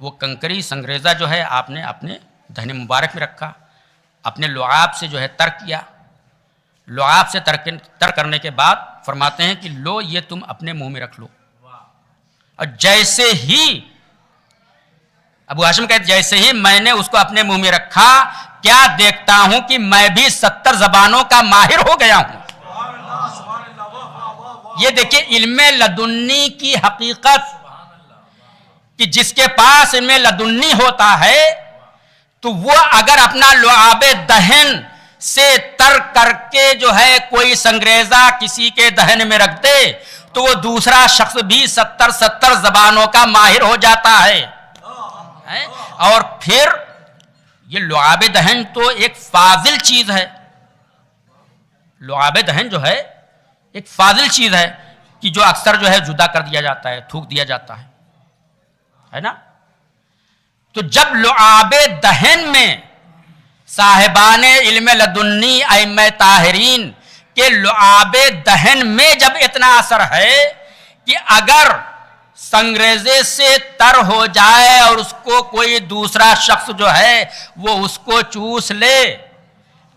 Speaker 8: وہ کنکری سنگریزہ جو ہے آپ نے اپنے دہن مبارک میں رکھا، اپنے لعاب سے جو ہے تر کیا، لعاب سے تر کرنے کے بعد فرماتے ہیں کہ لو یہ تم اپنے منہ میں رکھ لو. اور جیسے ہی ابو ہاشم کہتے جیسے ہی میں نے اس کو اپنے منہ میں رکھا، کیا دیکھتا ہوں کہ میں بھی 70 زبانوں کا ماہر ہو گیا ہوں. یہ دیکھیں علم لدنی کی حقیقت کہ جس کے پاس علم لدنی ہوتا ہے تو وہ اگر اپنا لعاب دہن سے تر کر کے جو ہے کوئی سنگریزہ کسی کے دہن میں رکھ دے تو وہ دوسرا شخص بھی 70 زبانوں کا ماہر ہو جاتا ہے. اور پھر یہ لعاب دہن تو ایک فاضل چیز ہے، لعاب دہن جو ہے ایک فاضل چیز ہے کہ جو اکثر جو ہے جدا کر دیا جاتا ہے، تھوک دیا جاتا ہے نا. تو جب لعاب دہن میں صاحبان علم لدنی ائمہ طاہرین کے لعاب دہن میں جب اتنا اثر ہے کہ اگر سنگریزے سے تر ہو جائے اور اس کو کوئی دوسرا شخص جو ہے وہ اس کو چوس لے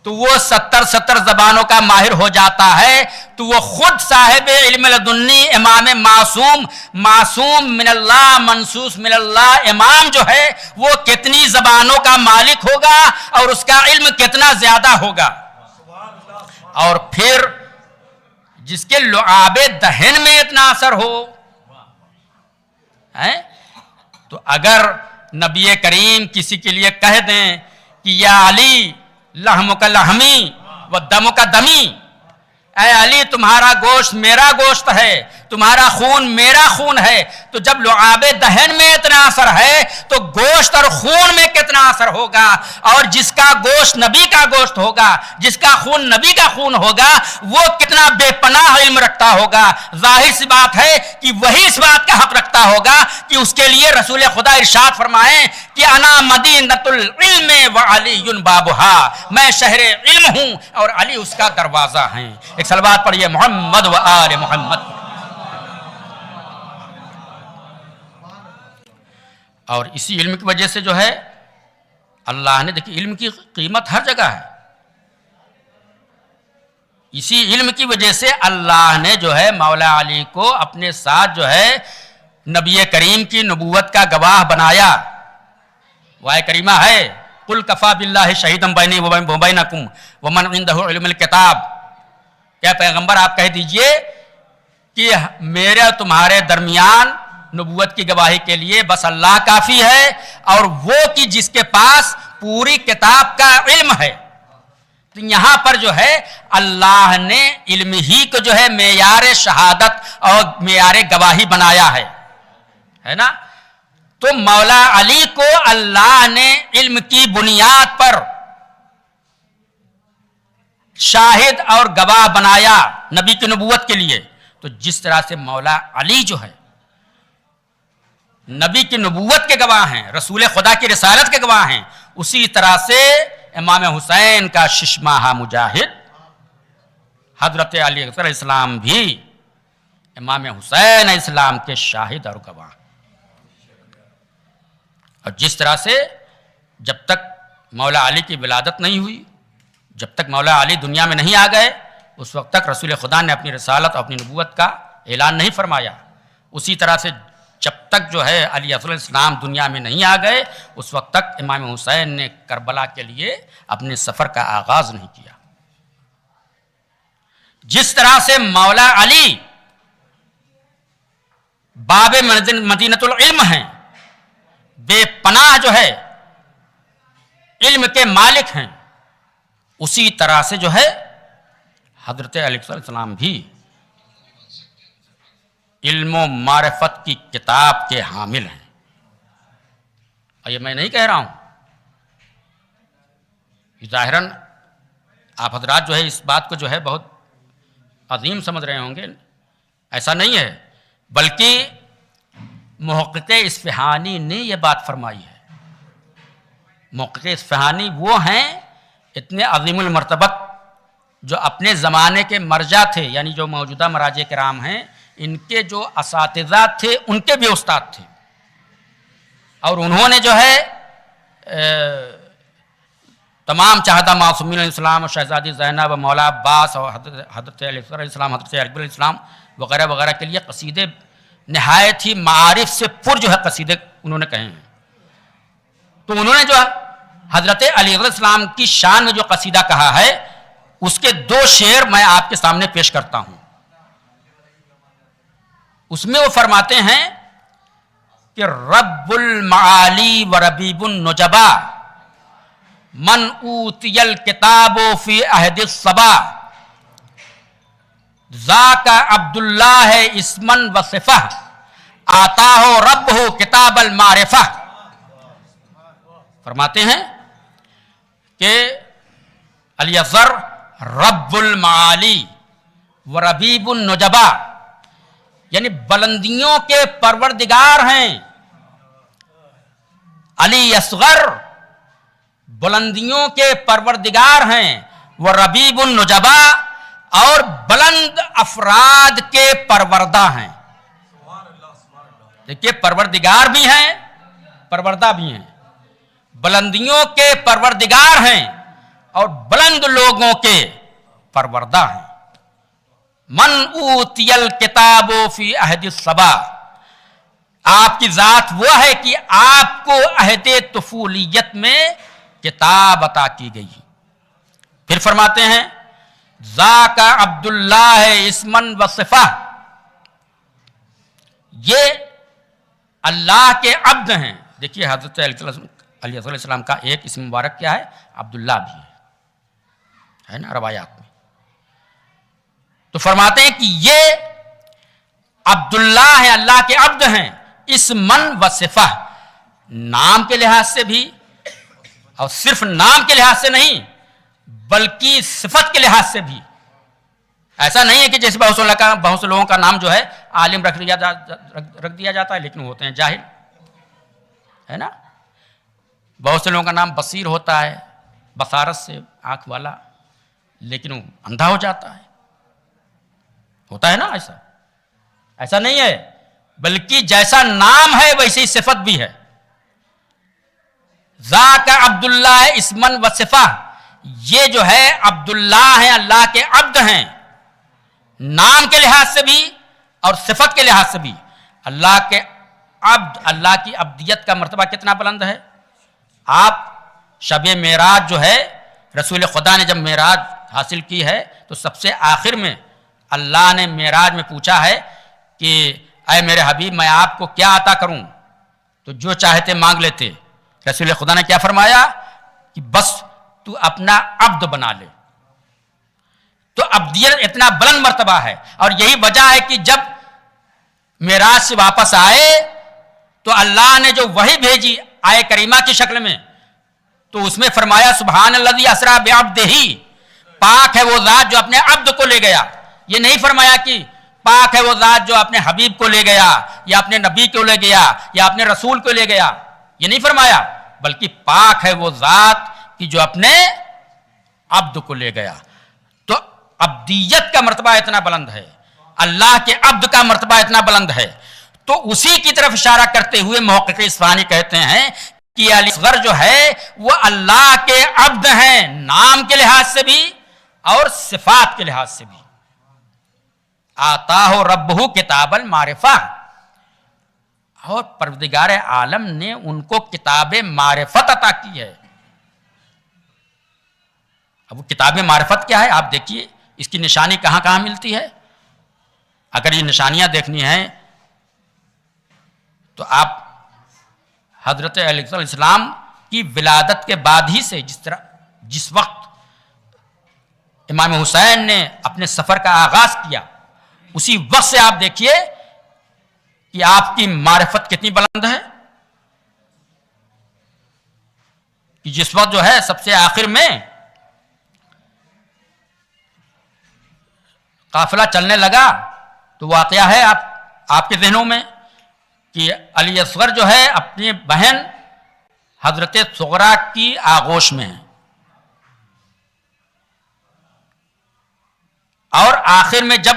Speaker 8: تو وہ 70 زبانوں کا ماہر ہو جاتا ہے. تو وہ خود صاحب علم لدنی امام معصوم من اللہ منصوص من اللہ امام جو ہے وہ کتنی زبانوں کا مالک ہوگا اور اس کا علم کتنا زیادہ ہوگا. اور پھر جس کے لعاب دہن میں اتنا اثر ہو تو اگر نبی کریم کسی کے لیے کہہ دیں کہ یا علی لحم کا لحمی و دم کا دمی، اے علی تمہارا گوشت میرا گوشت ہے، تمہارا خون میرا خون ہے، تو جب لعاب دہن میں اتنا اثر ہے تو گوشت اور خون میں کتنا اثر ہوگا. اور جس کا گوشت نبی کا گوشت ہوگا، جس کا خون نبی کا خون ہوگا، وہ کتنا بے پناہ علم رکھتا ہوگا. ظاہر سی بات ہے کہ وہی اس بات کا حق رکھتا ہوگا کہ اس کے لیے رسول خدا ارشاد فرمائیں کہ انا مدینۃ العلم وعلی بابھا، میں شہر علم ہوں اور علی اس کا دروازہ ہیں. ایک صلوات پڑھیے محمد و آل محمد. اور اسی علم کی وجہ سے جو ہے اللہ نے دیکھیں علم کی قیمت ہر جگہ ہے. اسی علم کی وجہ سے اللہ نے جو ہے مولا علی کو اپنے ساتھ جو ہے نبی کریم کی نبوت کا گواہ بنایا. وآیہ کریمہ ہے قل کفا باللہ شہیدا بینی و بینکم ومن عندہ علم الکتاب. کیا پیغمبر آپ کہہ دیجئے کہ میرے تمہارے درمیان نبوت کی گواہی کے لیے بس اللہ کافی ہے اور وہ کہ جس کے پاس پوری کتاب کا علم ہے. تو یہاں پر جو ہے اللہ نے علم ہی کو جو ہے معیار شہادت اور معیار گواہی بنایا ہے نا. تو مولا علی کو اللہ نے علم کی بنیاد پر شاہد اور گواہ بنایا نبی کی نبوت کے لیے. تو جس طرح سے مولا علی جو ہے نبی کی نبوت کے گواہ ہیں، رسول خدا کی رسالت کے گواہ ہیں، اسی طرح سے امام حسین کا ششماہ مجاہد حضرت علی علیہ السلام بھی امام حسین علیہ السلام کے شاہد اور گواہ. اور جس طرح سے جب تک مولا علی کی ولادت نہیں ہوئی، جب تک مولا علی دنیا میں نہیں آ گئے، اس وقت تک رسول خدا نے اپنی رسالت اور اپنی نبوت کا اعلان نہیں فرمایا. اسی طرح سے جب تک جو ہے علی علیہ السلام دنیا میں نہیں آ گئے اس وقت تک امام حسین نے کربلا کے لیے اپنے سفر کا آغاز نہیں کیا. جس طرح سے مولا علی باب مدینۃ العلم ہیں، بے پناہ جو ہے علم کے مالک ہیں، اسی طرح سے جو ہے حضرت علیہ السلام بھی علم و معرفت کی کتاب کے حامل ہیں. اور یہ میں نہیں کہہ رہا ہوں، ظاہراً آپ حضرات جو ہے اس بات کو جو ہے بہت عظیم سمجھ رہے ہوں گے، ایسا نہیں ہے، بلکہ محقق اصفہانی نے یہ بات فرمائی ہے. محقق اصفہانی وہ ہیں اتنے عظیم المرتبت جو اپنے زمانے کے مرجع تھے، یعنی جو موجودہ مراجع کرام ہیں ان کے جو اساتذہ تھے ان کے بھی استاد تھے. اور انہوں نے جو ہے تمام چاہدہ معصومین علیہ السلام اور شہزادی زینب و مولا عباس اور حضرت علیہ السلام، حضرت اکبر علیہ السلام وغیرہ وغیرہ کے لیے قصیدے نہایت ہی معارف سے پر جو ہے قصیدے انہوں نے کہے ہیں. تو انہوں نے جو حضرت علی علیہ السلام کی شان میں جو قصیدہ کہا ہے اس کے 2 شعر میں آپ کے سامنے پیش کرتا ہوں. اس میں وہ فرماتے ہیں کہ رب المعالی و ربیب النجبا من اوتی الکتاب فی عہد الصبا ذاک عبداللہ اسمن و صفہ آتاہ ربہ کتاب المعرفہ. فرماتے ہیں کہ علی اصغر رب المعالی و ربیب النجبا یعنی بلندیوں کے پروردگار ہیں. علی اصغر بلندیوں کے پروردگار ہیں. وہ ربیب النجبا اور بلند افراد کے پروردہ ہیں. دیکھیے پروردگار بھی ہیں پروردہ بھی ہیں. بلندیوں کے پروردگار ہیں اور بلند لوگوں کے پروردہ ہیں. من اوتی الکتاب فی عہد الصبا آپ کی ذات وہ ہے کہ آپ کو عہد طفولیت میں کتاب عطا کی گئی. پھر فرماتے ہیں ذاک عبداللہ اسمن و صفہ یہ اللہ کے عبد ہیں. دیکھیے حضرت علیہ السلام کا ایک اسم مبارک کیا ہے؟ عبداللہ بھی ہے نا روایات میں. تو فرماتے ہیں کہ یہ عبداللہ ہے اللہ کے عبد ہیں اسمن و صفہ نام کے لحاظ سے بھی اور صرف نام کے لحاظ سے نہیں بلکہ صفت کے لحاظ سے بھی. ایسا نہیں ہے کہ جیسے بہت سے لوگوں کا نام جو ہے عالم رکھ دیا جاتا ہے لیکن وہ ہوتے ہیں جاہل ہے نا. بہت سے لوگوں کا نام بصیر ہوتا ہے بصارت سے آنکھ والا لیکن وہ اندھا ہو جاتا ہے. ہوتا ہے نا ایسا نہیں ہے بلکہ جیسا نام ہے ویسی صفت بھی ہے. ذاک عبداللہ اسمن و صفہ یہ جو ہے عبداللہ ہیں اللہ کے عبد ہیں نام کے لحاظ سے بھی اور صفت کے لحاظ سے بھی. اللہ کے عبد اللہ کی عبدیت کا مرتبہ کتنا بلند ہے. آپ شب معراج جو ہے رسول خدا نے جب معراج حاصل کی ہے تو سب سے آخر میں اللہ نے معراج میں پوچھا ہے کہ اے میرے حبیب میں آپ کو کیا عطا کروں تو جو چاہتے مانگ لیتے. رسول خدا نے کیا فرمایا کہ بس تو اپنا عبد بنا لے. تو عبدیت اتنا بلند مرتبہ ہے اور یہی وجہ ہے کہ جب معراج سے واپس آئے تو اللہ نے جو وحی بھیجی آئے کریمہ کی شکل میں تو اس میں فرمایا سبحان الذی اسری بعبدہ پاک ہے وہ ذات جو اپنے عبد کو لے گیا. یہ نہیں فرمایا کہ پاک ہے وہ ذات جو اپنے حبیب کو لے گیا یا اپنے نبی کو لے گیا یا اپنے رسول کو لے گیا. یہ نہیں فرمایا بلکہ پاک ہے وہ ذات کہ جو اپنے عبد کو لے گیا. تو عبدیت کا مرتبہ اتنا بلند ہے اللہ کے عبد کا مرتبہ اتنا بلند ہے. تو اسی کی طرف اشارہ کرتے ہوئے محقق اصفہانی کہتے ہیں کہ علی اصغر جو ہے وہ اللہ کے عبد ہیں نام کے لحاظ سے بھی اور صفات کے لحاظ سے بھی. آتاہ ربہ کتاب المعرفہ اور پروردگار عالم نے ان کو کتاب معرفت عطا کی ہے. اب وہ کتاب معرفت کیا ہے آپ دیکھیے اس کی نشانی کہاں کہاں ملتی ہے. اگر یہ نشانیاں دیکھنی ہیں تو آپ حضرت علیہ السلام کی ولادت کے بعد ہی سے جس وقت امام حسین نے اپنے سفر کا آغاز کیا اسی وقت سے آپ دیکھیے کہ آپ کی معرفت کتنی بلند ہے کہ جس وقت جو ہے سب سے آخر میں قافلہ چلنے لگا تو واقعہ ہے آپ کے ذہنوں میں کہ علی اصغر جو ہے اپنی بہن حضرت صغرا کی آغوش میں ہے اور آخر میں جب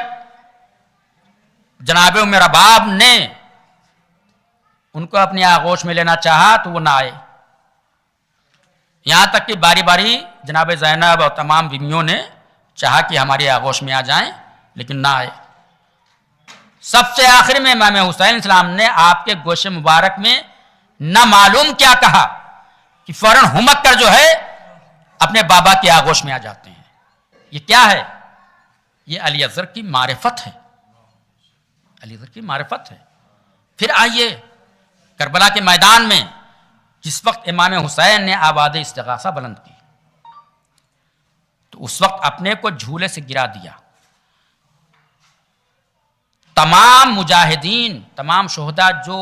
Speaker 8: جناب عمر رباب نے ان کو اپنی آغوش میں لینا چاہا تو وہ نہ آئے، یہاں تک کہ باری باری جناب زینب اور تمام بیویوں نے چاہا کہ ہماری آغوش میں آ جائیں لیکن نہ آئے۔ سب سے آخر میں امام حسین علیہ السلام نے آپ کے گوش مبارک میں نہ معلوم کیا کہا کہ فوراً ہمت کر جو ہے اپنے بابا کی آغوش میں آ جاتے ہیں۔ یہ کیا ہے؟ یہ علی اصغر کی معرفت ہے، علی اصغر کی معرفت ہے۔ پھر آئیے کربلا کے میدان میں جس وقت امام حسین نے آواز استغاثہ بلند کی تو اس وقت اپنے کو جھولے سے گرا دیا۔ تمام مجاہدین، تمام شہداء جو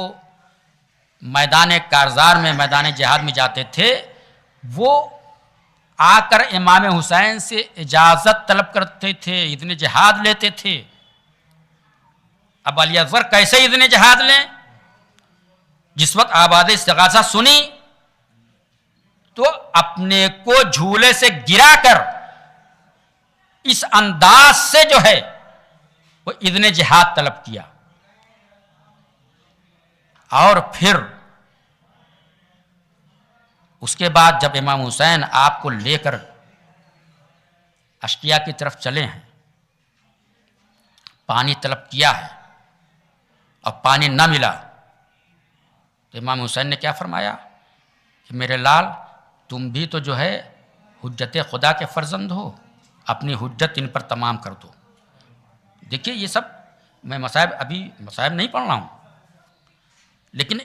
Speaker 8: میدان کارزار میں، میدان جہاد میں جاتے تھے، وہ آ کر امام حسین سے اجازت طلب کرتے تھے، اذن جہاد لیتے تھے۔ اب علی اصغر کیسے اذن جہاد لیں؟ جس وقت آواز استغاثہ سنی تو اپنے کو جھولے سے گرا کر اس انداز سے جو ہے وہ اذن جہاد طلب کیا، اور پھر اس کے بعد جب امام حسین آپ کو لے کر اشقیا کی طرف چلے ہیں، پانی طلب کیا ہے اور پانی نہ ملا، تو امام حسین نے کیا فرمایا کہ میرے لال تم بھی تو جو ہے حجت خدا کے فرزند ہو، اپنی حجت ان پر تمام کر دو۔ دیکھیے یہ سب میں ابھی مصائب نہیں پڑھ رہا ہوں، لیکن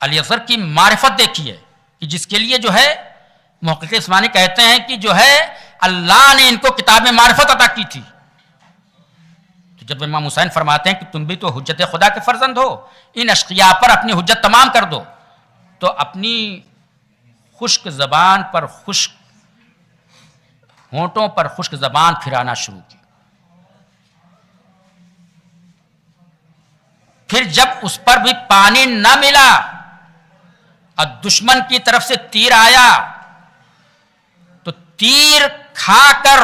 Speaker 8: علی اصغر کی معرفت دیکھیے کہ جس کے لیے جو ہے محقق عثمانی کہتے ہیں کہ جو ہے اللہ نے ان کو کتاب میں معرفت عطا کی تھی۔ تو جب امام حسین فرماتے ہیں کہ تم بھی تو حجت خدا کے فرزند ہو، ان اشقیاء پر اپنی حجت تمام کر دو، تو اپنی خشک زبان پر ہونٹوں پر خشک زبان پھرانا شروع کی۔ پھر جب اس پر بھی پانی نہ ملا اور دشمن کی طرف سے تیر آیا تو تیر کھا کر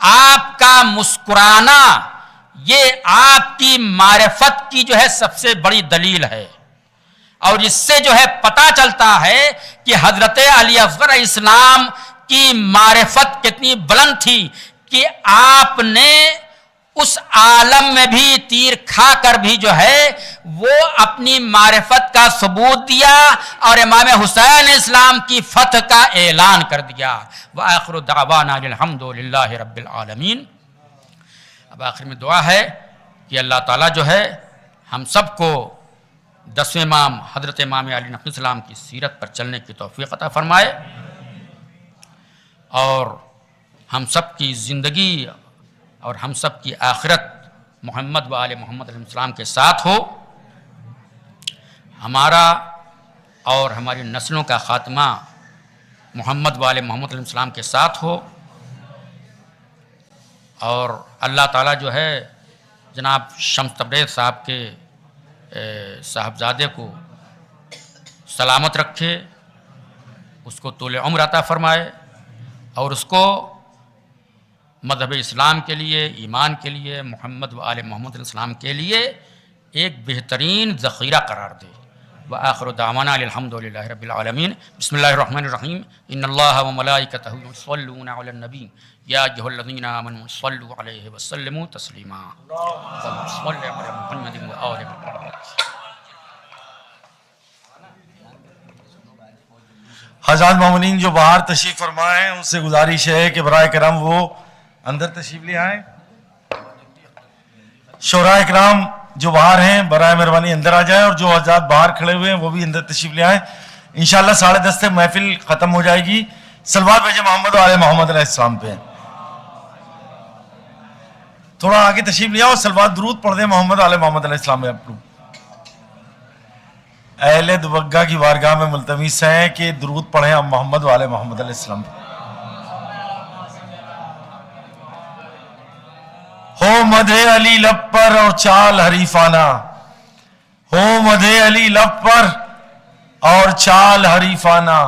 Speaker 8: آپ کا مسکرانا یہ آپ کی معرفت کی جو ہے سب سے بڑی دلیل ہے، اور اس سے جو ہے پتہ چلتا ہے کہ حضرت علی اصغر علیہ السلام کی معرفت کتنی بلند تھی کہ آپ نے اس عالم میں بھی تیر کھا کر بھی جو ہے وہ اپنی معرفت کا ثبوت دیا اور امام حسین علیہ السلام کی فتح کا اعلان کر دیا۔ وآخر دعوانا الحمدللہ رب العالمین۔ اب آخر میں دعا ہے کہ اللہ تعالیٰ جو ہے ہم سب کو 10ویں امام حضرت امام علی نقی السلام کی سیرت پر چلنے کی توفیق عطا فرمائے، اور ہم سب کی زندگی اور ہم سب کی آخرت محمد و آل محمد علیہ السلام کے ساتھ ہو، ہمارا اور ہماری نسلوں کا خاتمہ محمد و آل محمد علیہ السلام کے ساتھ ہو، اور اللہ تعالیٰ جو ہے جناب شمس تبریز صاحب کے صاحبزادے کو سلامت رکھے، اس کو طول عمر عطا فرمائے، اور اس کو مذہب اسلام کے لیے، ایمان کے لیے، محمد و آل محمد علیہ السلام کے لیے ایک بہترین ذخیرہ قرار دے۔ وآخر دعوانا الحمدللہ رب العالمین۔ بسم اللہ الرحمن الرحیم۔ ان اللہ وملائکتہ یصلون علی النبی یا ایھا الذین آمنوا صلوا علیہ وسلموا تسلیما۔ اللہم صل علی محمد و آل محمد۔
Speaker 5: حضرات مومنین جو باہر تشریف فرمائے ہیں ان سے گزارش ہے کہ برائے کرم وہ اندر تشریف لے آئیں۔ شعراء اکرام جو باہر ہیں برائے مہربانی اندر آ جائیں، اور جو حضرات باہر کھڑے ہوئے ہیں وہ بھی اندر تشریف لے آئیں۔ انشاءاللہ 10:30 تک محفل ختم ہو جائے گی۔ صلوات بھیجیں محمد و آل محمد علیہ السلام پہ۔ تھوڑا آگے تشریف لے آؤ، صلوات درود پڑھ دیں محمد و آل محمد علیہ السلام پہ۔ آپ لوگ اہل دوبگہ کی بارگاہ میں ملتمس ہیں کہ درود پڑھیں اب محمد و آل محمد علیہ السلام پہ۔ ہو مدح علی لب پر اور چال حریفانہ، ہو مدح علی لب پر اور چال حریفانہ،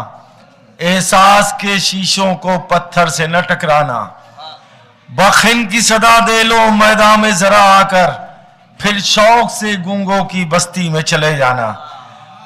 Speaker 5: احساس کے شیشوں کو پتھر سے نہ ٹکرانا، بخن کی صدا دے لو میدان میں ذرا آ کر، پھر شوق سے گنگوں کی بستی میں چلے جانا،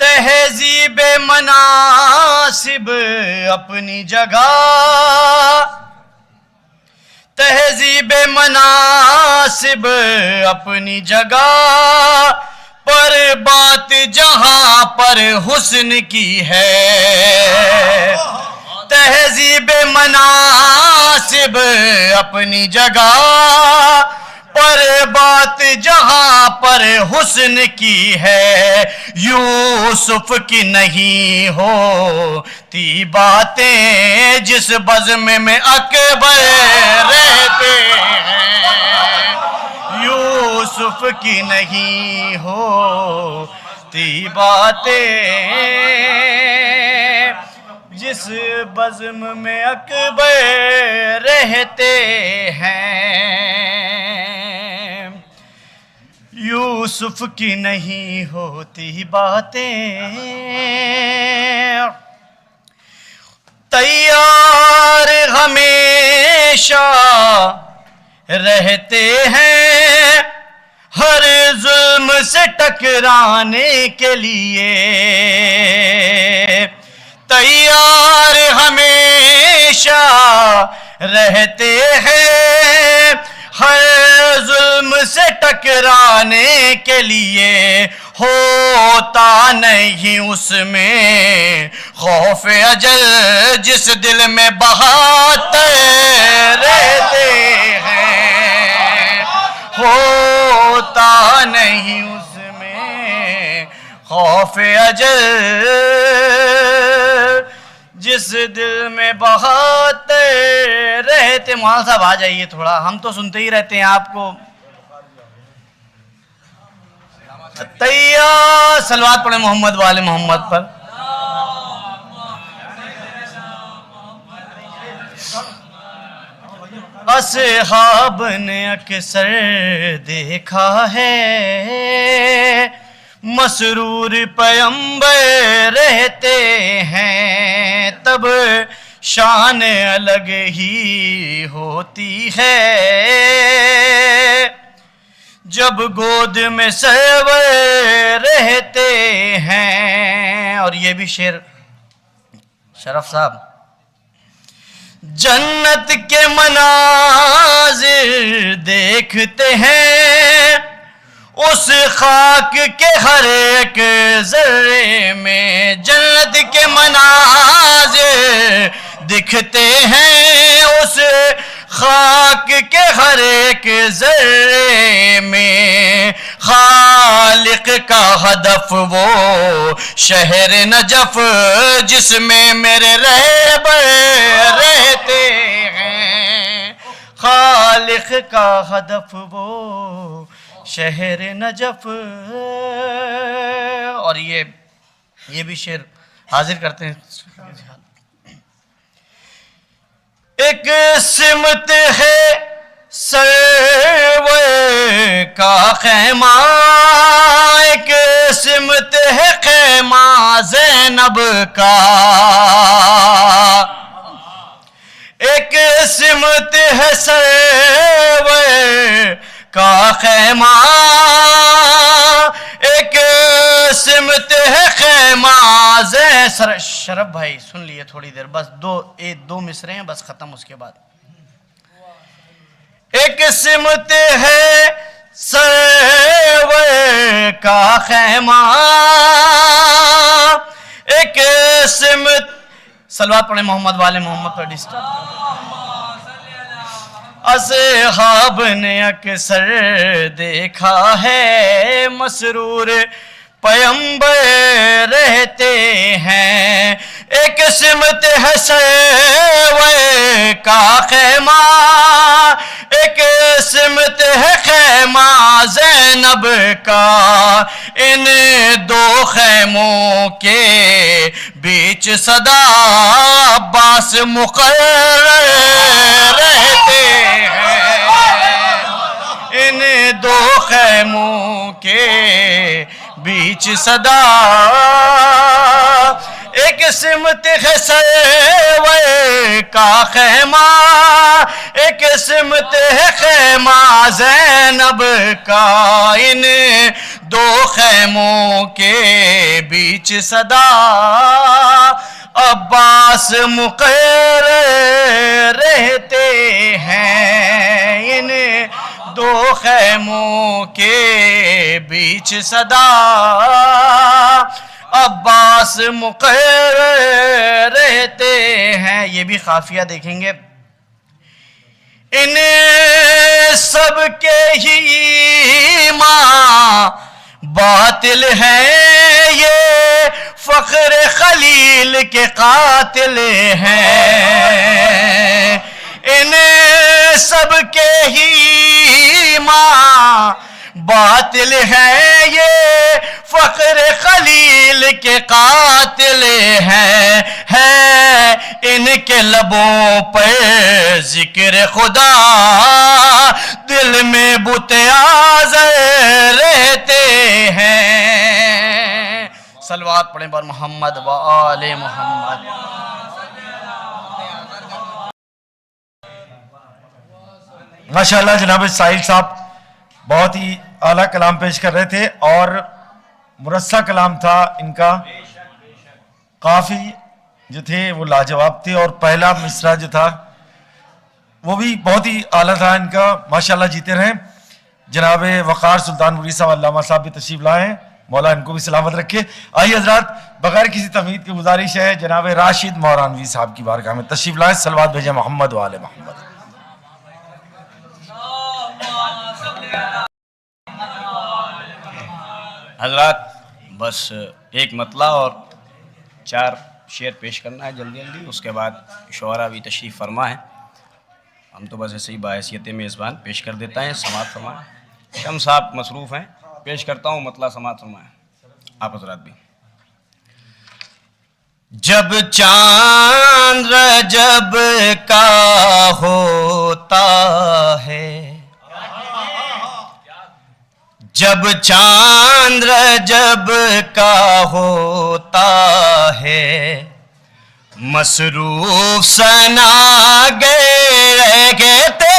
Speaker 9: تہذیب مناسب اپنی جگہ، تہذیب مناسب اپنی جگہ، پر بات جہاں پر حسن کی ہے، تہذیب مناسب اپنی جگہ، پر بات جہاں پر حسن کی ہے، یوسف کی نہیں ہوتی باتیں جس بزم میں اکبر رہتے ہیں، یوسف کی نہیں ہوتی باتیں جس بزم میں اکبر رہتے ہیں، یوسف کی نہیں ہوتی باتیں، تیار ہمیشہ رہتے ہیں ہر ظلم سے ٹکرانے کے لیے، تیار ہمیشہ رہتے ہیں ہر ظلم سے ٹکرانے کے لیے، ہوتا نہیں اس میں خوف اجل جس دل میں بہاتے رہتے ہیں، ہوتا نہیں اس میں خوف اجل جس دل میں بہاتے رہتے۔ مولانا صاحب آ جائیے تھوڑا، ہم تو سنتے ہی رہتے ہیں آپ کو۔ تیار صلوات پڑھیں محمد والے محمد پر۔ اصحاب نے اکثر دیکھا ہے مسرور پیمبر رہتے ہیں، تب شان الگ ہی ہوتی ہے جب گود میں سرور رہتے ہیں۔ اور یہ بھی شعر شرف صاحب، جنت کے مناظر دیکھتے ہیں اس خاک کے ہر ایک ذرے میں، جنت کے مناظر دکھتے ہیں اس خاک کے ہر ایک ذرے میں، خالق کا ہدف وہ شہر نجف جس میں میرے رہبر رہتے ہیں، خالق کا ہدف وہ شہر نجف۔ اور یہ بھی شعر حاضر کرتے ہیں۔ ایک سمت ہے سرور کا خیمہ، ایک سمت ہے خیمہ زینب کا، ایک سمت ہے سرور کا خیمہ، ایک سمت ہے خیمہ شرف بھائی سن لیے تھوڑی دیر، بس دو مصرے ہیں بس ختم، اس کے بعد ایک سمت ہے سرور کا خیمہ، ایک سمت صلوات پڑھیں محمد والے محمد پر ڈسٹرب۔ اصحاب نے اکثر دیکھا ہے مسرور پیمبر رہتے ہیں، ایک سمت ہے سرور کا خیمہ، ایک سمت ہے خیمہ زینب کا، ان دو خیموں کے بیچ صدا عباس مقرر رہتے ہیں، ان دو خیموں کے بیچ صدا ایک سمت ہے سروے کا خیمہ، ایک سمت ہے خیمہ زینب کا، ان دو خیموں کے بیچ صدا عباس مقر رہتے ہیں، ان دو خیموں کے بیچ صدا عباس مقر رہتے ہیں. یہ بھی قافیہ دیکھیں گے. ان سب کے ہی ماں باطل ہیں، یہ فخر خلیل کے قاتل ہیں. ان سب کے ہی ماں باطل ہیں، یہ فخر خلیل کے قاتل ہیں. ہے ان کے لبوں پر ذکر خدا، دل میں بت آزر رہتے ہیں. صلوات پڑھیں بر محمد و آل محمد.
Speaker 5: ماشاءاللہ جناب ساحل صاحب بہت ہی اعلیٰ کلام پیش کر رہے تھے، اور مرصع کلام تھا ان کا. کافی جو تھے وہ لاجواب تھے، اور پہلا مصرع جو تھا وہ بھی بہت ہی اعلیٰ تھا ان کا. ماشاءاللہ جیتے رہیں. جناب وقار سلطان پوری صاحب علامہ صاحب بھی تشریف لائے ہیں، مولا ان کو بھی سلامت رکھے. آئیے حضرات، بغیر کسی تمہید کی گزارش ہے جناب راشد مورانوی صاحب کی بارگاہ میں تشریف لائیں. صلوات بھیجیں محمد و آل محمد.
Speaker 9: حضرات بس ایک مطلع اور 4 شعر پیش کرنا ہے جلدی جلدی، اس کے بعد شعراء بھی تشریف فرما ہے. ہم تو بس ایسے ہی باحثیت میزبان پیش کر دیتا ہے. سماعت فرمائیں. شمس صاحب مصروف ہیں، پیش کرتا ہوں مطلع، سماعت فرمائیں آپ حضرات بھی. جب چاند رجب کا ہوتا ہے، جب چاند رجب کا ہوتا ہے، مصروف ثنا گے کہتے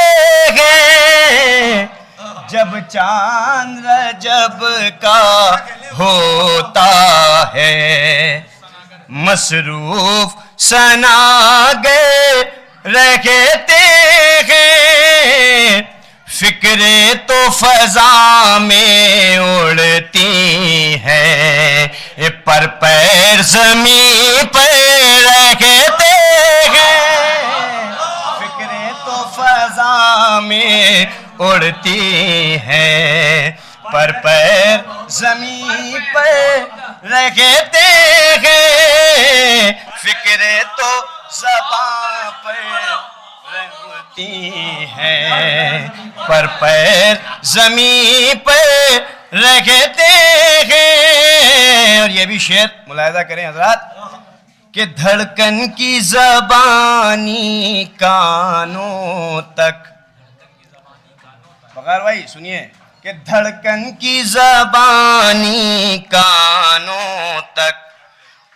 Speaker 9: ہیں. جب چاند رجب کا ہوتا ہے، مصروف ثنا گے رہتے ہیں، فکریں تو فضا میں اڑتی ہیں، پر پیر زمین پر رہتے ہیں. فکریں تو فضا میں اڑتی ہیں، پر پیر زمین پر رہتے ہیں. فکریں تو زبان پر رہتی ہیں، پر پیر زمین پہ رکھتے ہیں. اور یہ بھی شعر ملاحظہ کریں حضرات کہ دھڑکن کی زبانی کانوں تک. بغیر بھائی سنیے کہ دھڑکن کی زبانی کانوں تک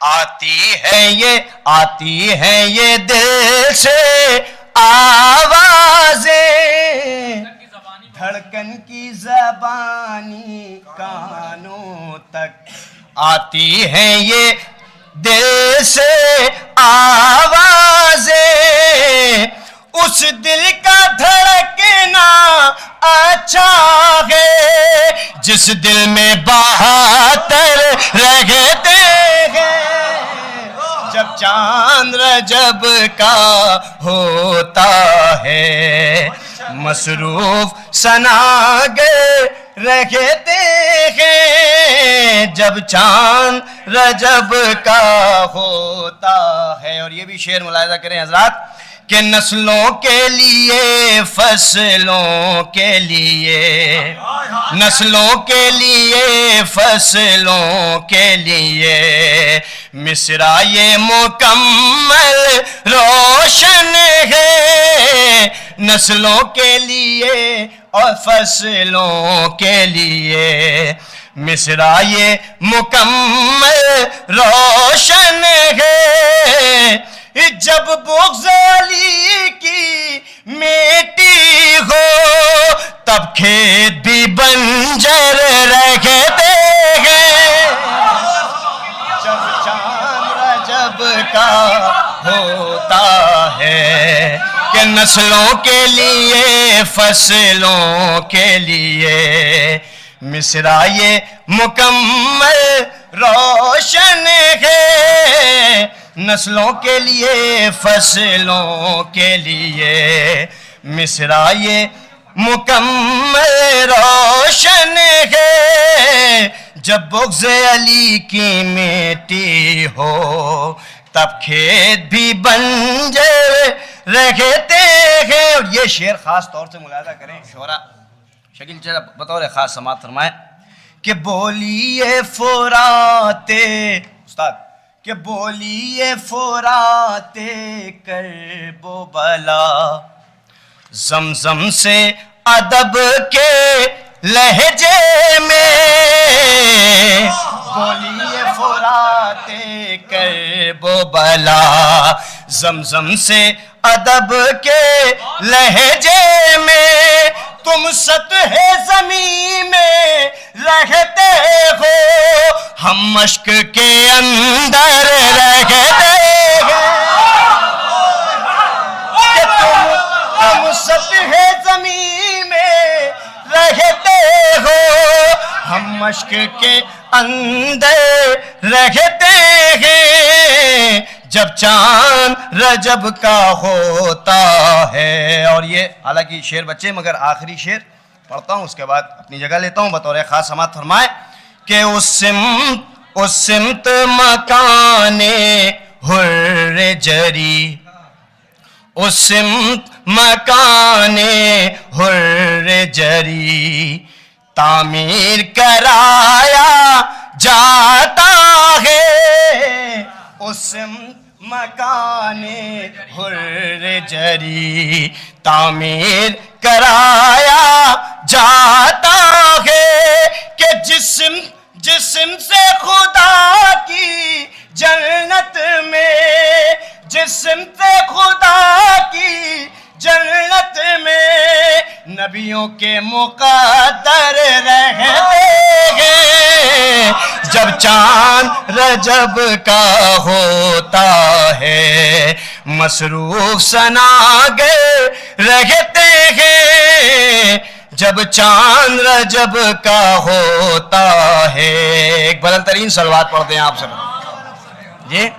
Speaker 9: آتی ہے یہ دل سے آوازیں. دھڑکن کی زبانی کانوں تک آتی ہے یہ دل سے آوازیں. اس دل کا دھڑکنا اچھا ہے جس دل میں 72 رہتے ہیں. جب چاند رجب کا ہوتا ہے مصروف ثنا گے رہتے ہیں. جب چاند رجب کا ہوتا ہے. اور یہ بھی شعر ملاحظہ کریں حضرات کہ نسلوں کے لیے فصلوں کے لیے نسلوں کے لیے فصلوں کے لیے مصرع یہ مکمل روشن ہے. نسلوں کے لیے اور فصلوں کے لیے مصرع یہ مکمل روشن ہے، جب بغض علی کی میٹی ہو تب کھیت بھی بنجر رہتے ہیں، جب چاند رجب کا ہوتا ہے کہ نسلوں کے لیے فصلوں کے لیے مصرع یہ مکمل روشن ہے، نسلوں کے لیے فصلوں کے لیے مصرع یہ مکمل روشن ہے، جب بغض علی کی میٹی ہو تب کھیت بھی بنجر رہتے ہیں۔ اور یہ شعر خاص طور سے ملاحظہ کریں شعرا شکیل چہ بطور خاص سماعت فرمائیں کہ بولیے فراتے استاد کہ بولیے فراتے کرب و بلا، زمزم سے ادب کے لہجے میں، بولیے فراتے کرب و بلا، زمزم سے ادب کے لہجے میں، تم سطح زمین میں رہتے ہو ہم مشق کے اندر رہتے ہیں، کہ تم سطح زمین میں رہتے ہو ہم مشق کے اندر رہتے ہیں، جب چاند رجب کا ہوتا ہے۔ اور یہ حالانکہ شعر بچے مگر آخری شعر پڑھتا ہوں، اس کے بعد اپنی جگہ لیتا ہوں، بطور خاص سماعت فرمائے کہ اس سمت مکان حر جری، اس سمت مکان حر جری تعمیر کرایا جاتا ہے، اس سمت مکان حر جری تعمیر کرایا جاتا ہے، کہ جسم سے خدا کی جنت میں، جسم سے خدا کی جنت میں نبیوں کے مقدر رہتے ہیں، جب چاند رجب کا ہوتا ہے مصروف سناگر رہتے ہیں، جب چاند رجب کا ہوتا ہے۔ ایک بلند ترین صلوات پڑھتے ہیں آپ سب جی،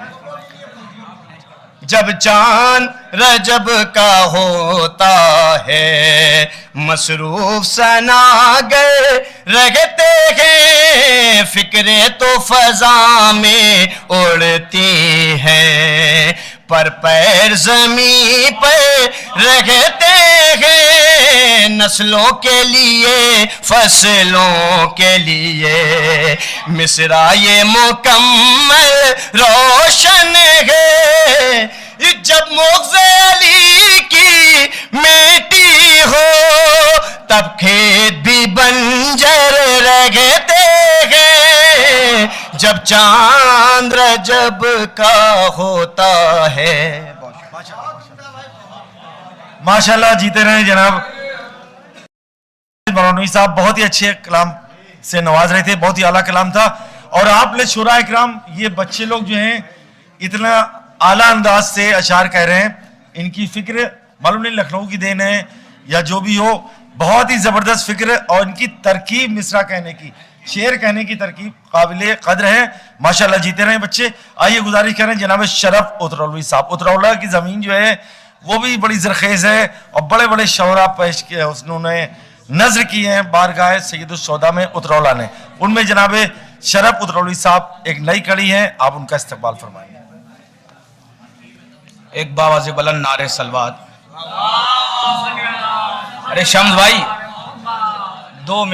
Speaker 9: جب چاند رجب کا ہوتا ہے مصروف سناگر رہتے ہیں، فکریں تو فضا میں اڑتی ہیں پر پیر زمین پر رہتے ہیں، نسلوں کے لیے فصلوں کے لیے مصرع یہ مکمل روشن ہے، جب بغض علی کی میٹی ہو تب کھیت بھی بنجر رہتے ہیں، جب چاند رجب کا ہوتا ہے۔
Speaker 5: ماشاءاللہ جیتے رہے جناب برونوی صاحب، بہت ہی اچھے کلام سے نواز رہے تھے، بہت ہی اعلیٰ کلام تھا، اور آپ نے شورا اکرام یہ بچے لوگ جو ہیں اتنا اعلیٰ انداز سے اشعار کہہ رہے ہیں، ان کی فکر معلوم نہیں لکھنؤ کی دین ہے یا جو بھی ہو، بہت ہی زبردست فکر، اور ان کی ترکیب مصرع کہنے کی، شعر کہنے کی ترکیب قابل قدر ہے، ماشاءاللہ جیتے رہے بچے۔ آئیے گزارش کریں جناب شرف اترولوی صاحب، اترولہ کی زمین جو ہے وہ بھی بڑی زرخیز ہے، اور بڑے بڑے شعراء پیش کیے انہوں نے نظر کی ہیں بارگاہ سید الشہداء میں اترولہ نے، ان میں جناب شرف اترولوی صاحب ایک نئی کڑی ہیں، آپ ان کا استقبال فرمائیں۔
Speaker 10: ایک باواز بلند نعرے سلوات۔ ارے شمس بھائی 2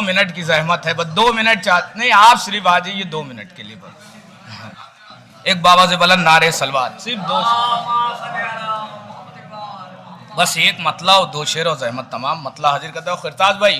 Speaker 10: منٹ کی زحمت ہے، بس 2 منٹ نہیں، آپ صرف آ جائیے 2 منٹ کے لیے بس۔ ایک باواز بلند نعرے سلوات، صرف 2 بس، ایک مطلع اور 2 شعر اور زحمت تمام، مطلع حاضر کرتا ہوں۔ خرطاس بھائی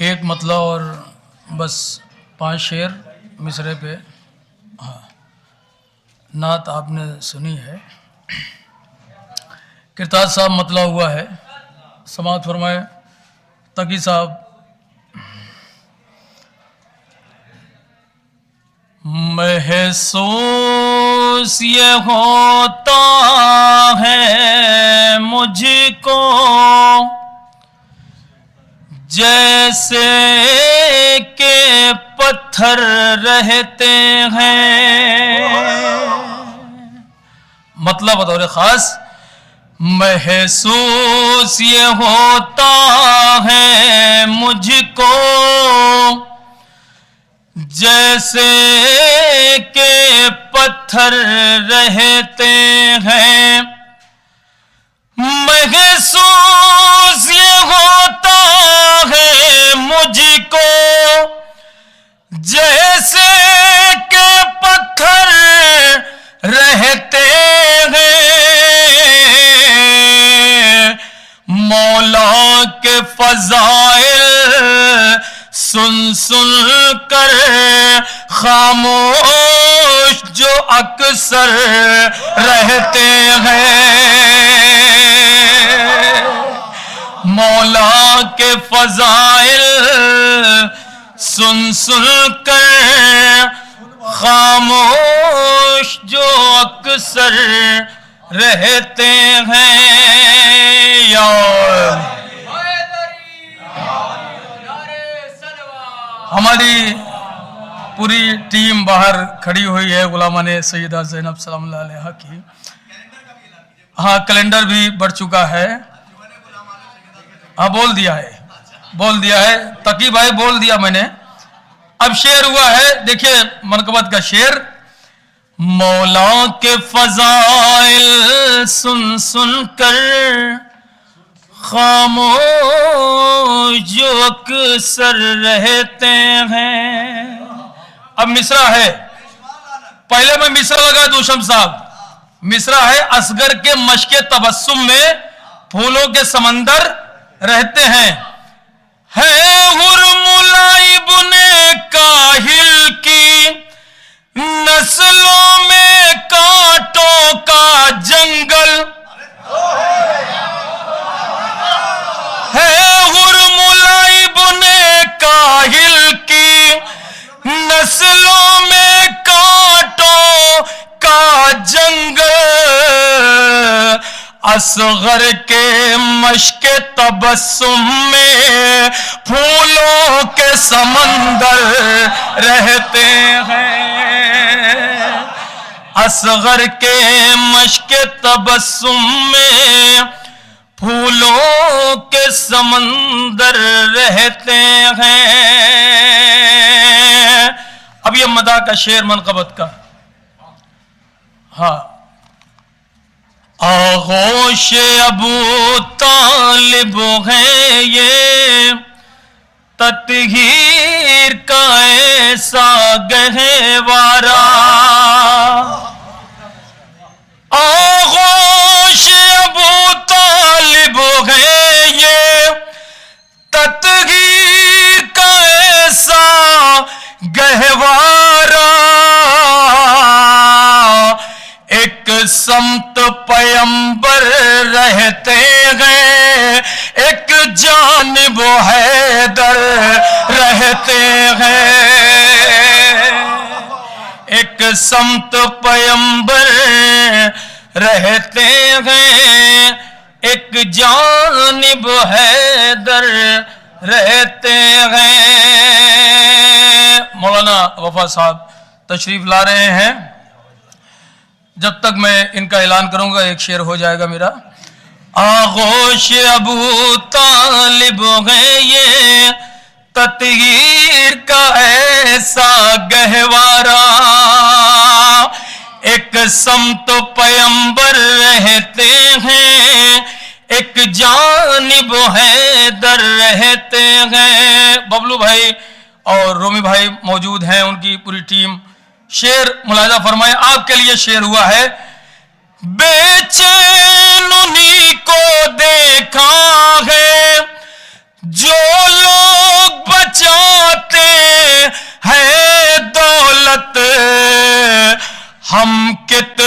Speaker 4: ایک مطلع اور بس 5 شعر مصرے پہ. ہاں نعت آپ نے سنی ہے. کرتاج صاحب مطلع ہوا ہے, سماعت فرمائے. تقی صاحب. محسوس یہ ہوتا ہے مجھ کو جیسے کہ پتھر رہتے ہیں. مطلب بطور خاص, محسوس یہ ہوتا ہے مجھ کو جیسے کہ پتھر رہتے ہیں. محسوس یہ ہوتا ہے مجھ کو جیسے کہ پتھر رہتے ہیں. مولا کے فضائل سن سن کر خاموش جو اکثر رہتے ہیں. مولا کے فضائل سن سن کر خاموش جو اکثر رہتے ہیں. ہماری پوری ٹیم باہر کھڑی ہوئی ہے غلامان سیدہ زینب سلام اللہ علیہا کی. ہاں کیلنڈر بھی بڑھ چکا ہے. ہاں بول دیا ہے تقی بھائی بول دیا میں نے. اب شعر ہوا ہے, دیکھیے منقبت کا شعر. مولا کے فضائل سن سن کر خاموش جو اکثر رہتے ہیں. اب مصرع ہے, پہلے میں مصرع لگا دوں شمس صاحب. مصرع ہے اصغر کے مشق تبسم میں پھولوں کے سمندر رہتے ہیں. ہے ہرملائب نے کاہل کی نسلوں میں کانٹوں کا جنگل. ہے ہرملائب نے کاہل کی نسلوں میں کانٹوں کا جنگل. اصغر کے مشق تبسم میں پھولوں کے سمندر رہتے ہیں. اصغر کے مشق تبسم میں پھولوں کے سمندر رہتے ہیں. اب یہ مداح کا شعر منقبت کا. ہاں آغوش ابو طالب ہے یہ تطہیر کا ایسا گہوارہ. آغوش ابو طالب ہے یہ تطہیر کا ایسا گہوارہ. ایک سمت پیمبر رہتے ہیں ایک جانب حیدر رہتے ہیں. ایک سمت پیمبر رہتے ہیں ایک جانب حیدر رہتے ہیں. مولانا وفا صاحب تشریف لا رہے ہیں. جب تک میں ان کا اعلان کروں گا ایک شعر ہو جائے گا میرا. آغوش ابو طالب ہے یہ تطہیر کا ایسا گہوارہ. ایک سمت پیمبر رہتے ہیں ایک جانب حیدر رہتے ہیں. ببلو بھائی اور رومی بھائی موجود ہیں, ان کی پوری ٹیم. شعر ملاحظہ فرمائیں, آپ کے لیے شعر ہوا ہے. بے چین انہی کو دیکھا ہے جو لوگ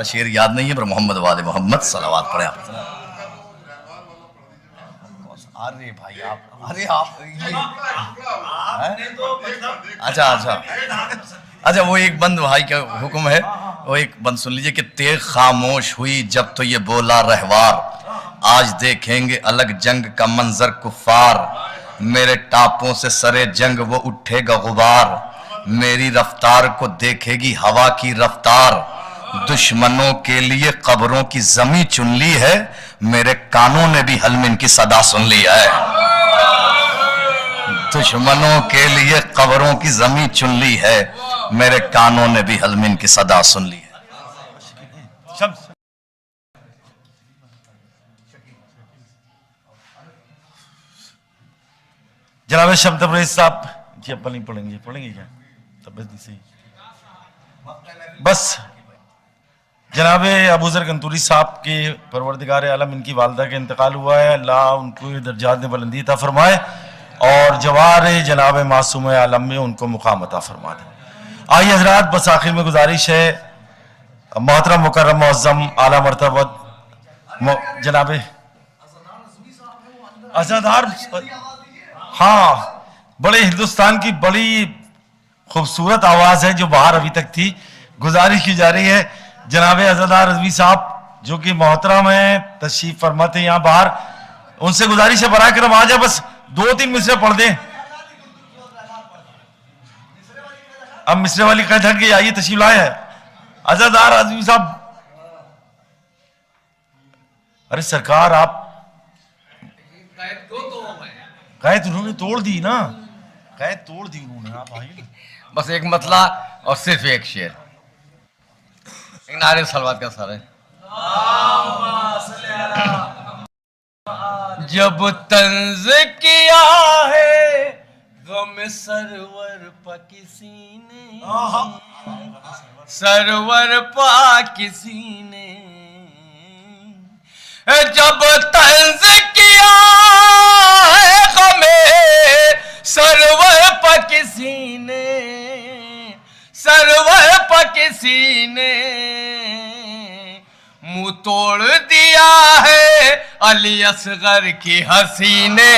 Speaker 2: ذرا شعر یاد نہیں ہے پر محمد وال محمد صلوات پڑھیں آپ. ارے بھائی آپ اچھا وہ ایک بند بھائی کا حکم ہے, وہ ایک بند سن لیجئے کہ تیغ خاموش ہوئی جب تو یہ بولا رہوار, آج دیکھیں گے الگ جنگ کا منظر کفار, میرے ٹاپوں سے سرے جنگ وہ اٹھے گا غبار, میری رفتار کو دیکھے گی ہوا کی رفتار, دشمنوں کے لیے قبروں کی زمیں چن لی ہے, میرے کانوں نے بھی حلمن کی صدا سن لی ہے. دشمنوں کے لیے قبروں کی زمیں چن لی ہے, میرے کانوں نے بھی حلمن کی صدا سن لی ہے.
Speaker 5: جناب شمس تبریز صاحب جی اب نہیں پڑھیں گے کیا طبیعت نہیں صحیح. بس جناب ابو ذر کنتوری صاحب کے پروردگار عالم ان کی والدہ کے انتقال ہوا ہے, اللہ ان کو درجات میں بلندی عطا فرمائے اور جوار جناب معصوم عالم میں ان کو مقام عطا فرما دے. آئیے حضرات بس آخر میں گزارش ہے محترم مکرم معظم اعلیٰ مرتبہ جناب ازادار, ہاں بڑے ہندوستان کی بڑی خوبصورت آواز ہے جو باہر ابھی تک تھی. گزارش کی جا رہی ہے جناب ازادار رضوی صاحب جو کہ محترم ہیں تشریف فرماتے ہیں یہاں باہر, ان سے گزارش ہے براہ کرم آ جائے, بس 2-3 مصرے پڑھ دیں. اب مصرے والی قید ہٹ کے آئیے تشریف لائے ہیں ازادار رضوی صاحب. ارے سرکار آپ قید انہوں نے توڑ دی نا, قید توڑ دی انہوں نے, آپ آئیے.
Speaker 11: بس ایک مطلع اور صرف ایک شعر, ایک نعرے صلوات کا سارے.
Speaker 12: جب طنز کیا ہے غم سرور پا کسی نے, سرور پا کسی نے, جب طنز کیا ہے غم سرور پا کسی نے, سرور پا کسی نے, منہ توڑ دیا ہے علی اصغر کی ہنسی نے,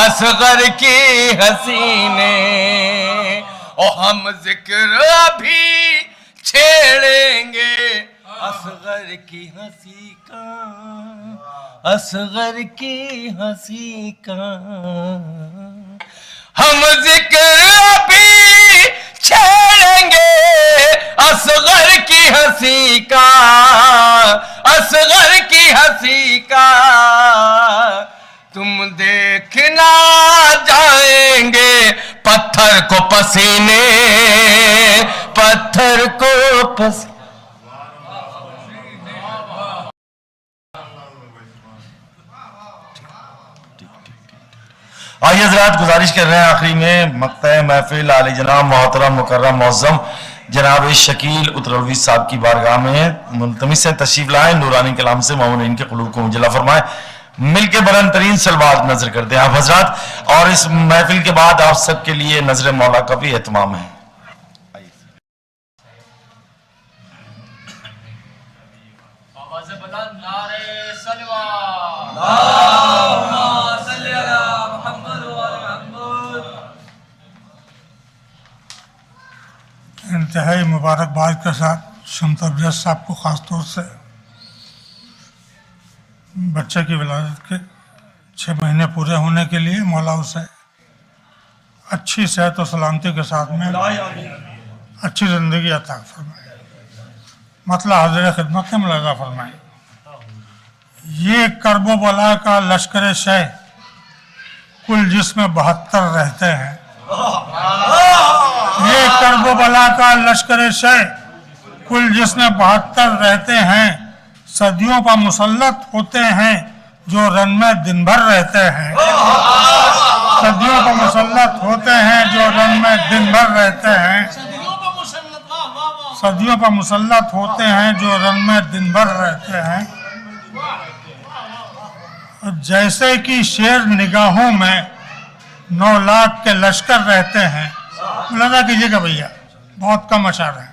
Speaker 12: اصغر کی ہنسی نے. اور ہم ذکر ابھی چھیڑیں گے اصغر کی ہنسی کا, اصغر کی ہنسی کا. ہم ذکر ابھی چھیڑیں گے اصغر کی ہنسی کا, اصغر کی ہنسی کا. تم دیکھنا جائیں گے پتھر کو پسینے, پتھر کو پسینے.
Speaker 5: آئیے حضرات گزارش کر رہے ہیں آخری میں مقطع محفل علی جناب محترم مکرم معظم جناب شکیل اترولوی صاحب کی بارگاہ میں ملتمس سے تشریف لائیں, نورانی کلام سے مومنین کے قلوب کو مجلہ فرمائیں. مل کے بلند ترین صلوات نظر کرتے ہیں آپ حضرات, اور اس محفل کے بعد آپ سب کے لیے نظر مولا کا بھی اہتمام ہے.
Speaker 13: انتہائی مبارکباد کے ساتھ شمس تبریز صاحب کو خاص طور سے بچے کی ولادت کے 6 مہینے پورے ہونے کے لیے مولا اسے اچھی صحت و سلامتی کے ساتھ میں اچھی زندگی عطا فرمائے. مطلب حاضر خدمت میں ملاحظہ فرمائے. یہ کرب و بلا کا لشکر شہ کل جس میں 72 رہتے ہیں. یہ کرب و بلا کا لشکر شہ کل جس میں 72 رہتے ہیں, صدیوں پر مسلط ہوتے ہیں جو رن میں دن بھر رہتے ہیں. صدیوں پر مسلط ہوتے ہیں جو رن میں دن بھر رہتے ہیں. صدیوں پر مسلط ہوتے ہیں جو رن میں دن بھر رہتے ہیں. جیسے کہ شیر نگاہوں میں 9 لاکھ کے لشکر رہتے ہیں. ملاحظہ کیجیے گا بھیا, بہت کم اشعار ہیں.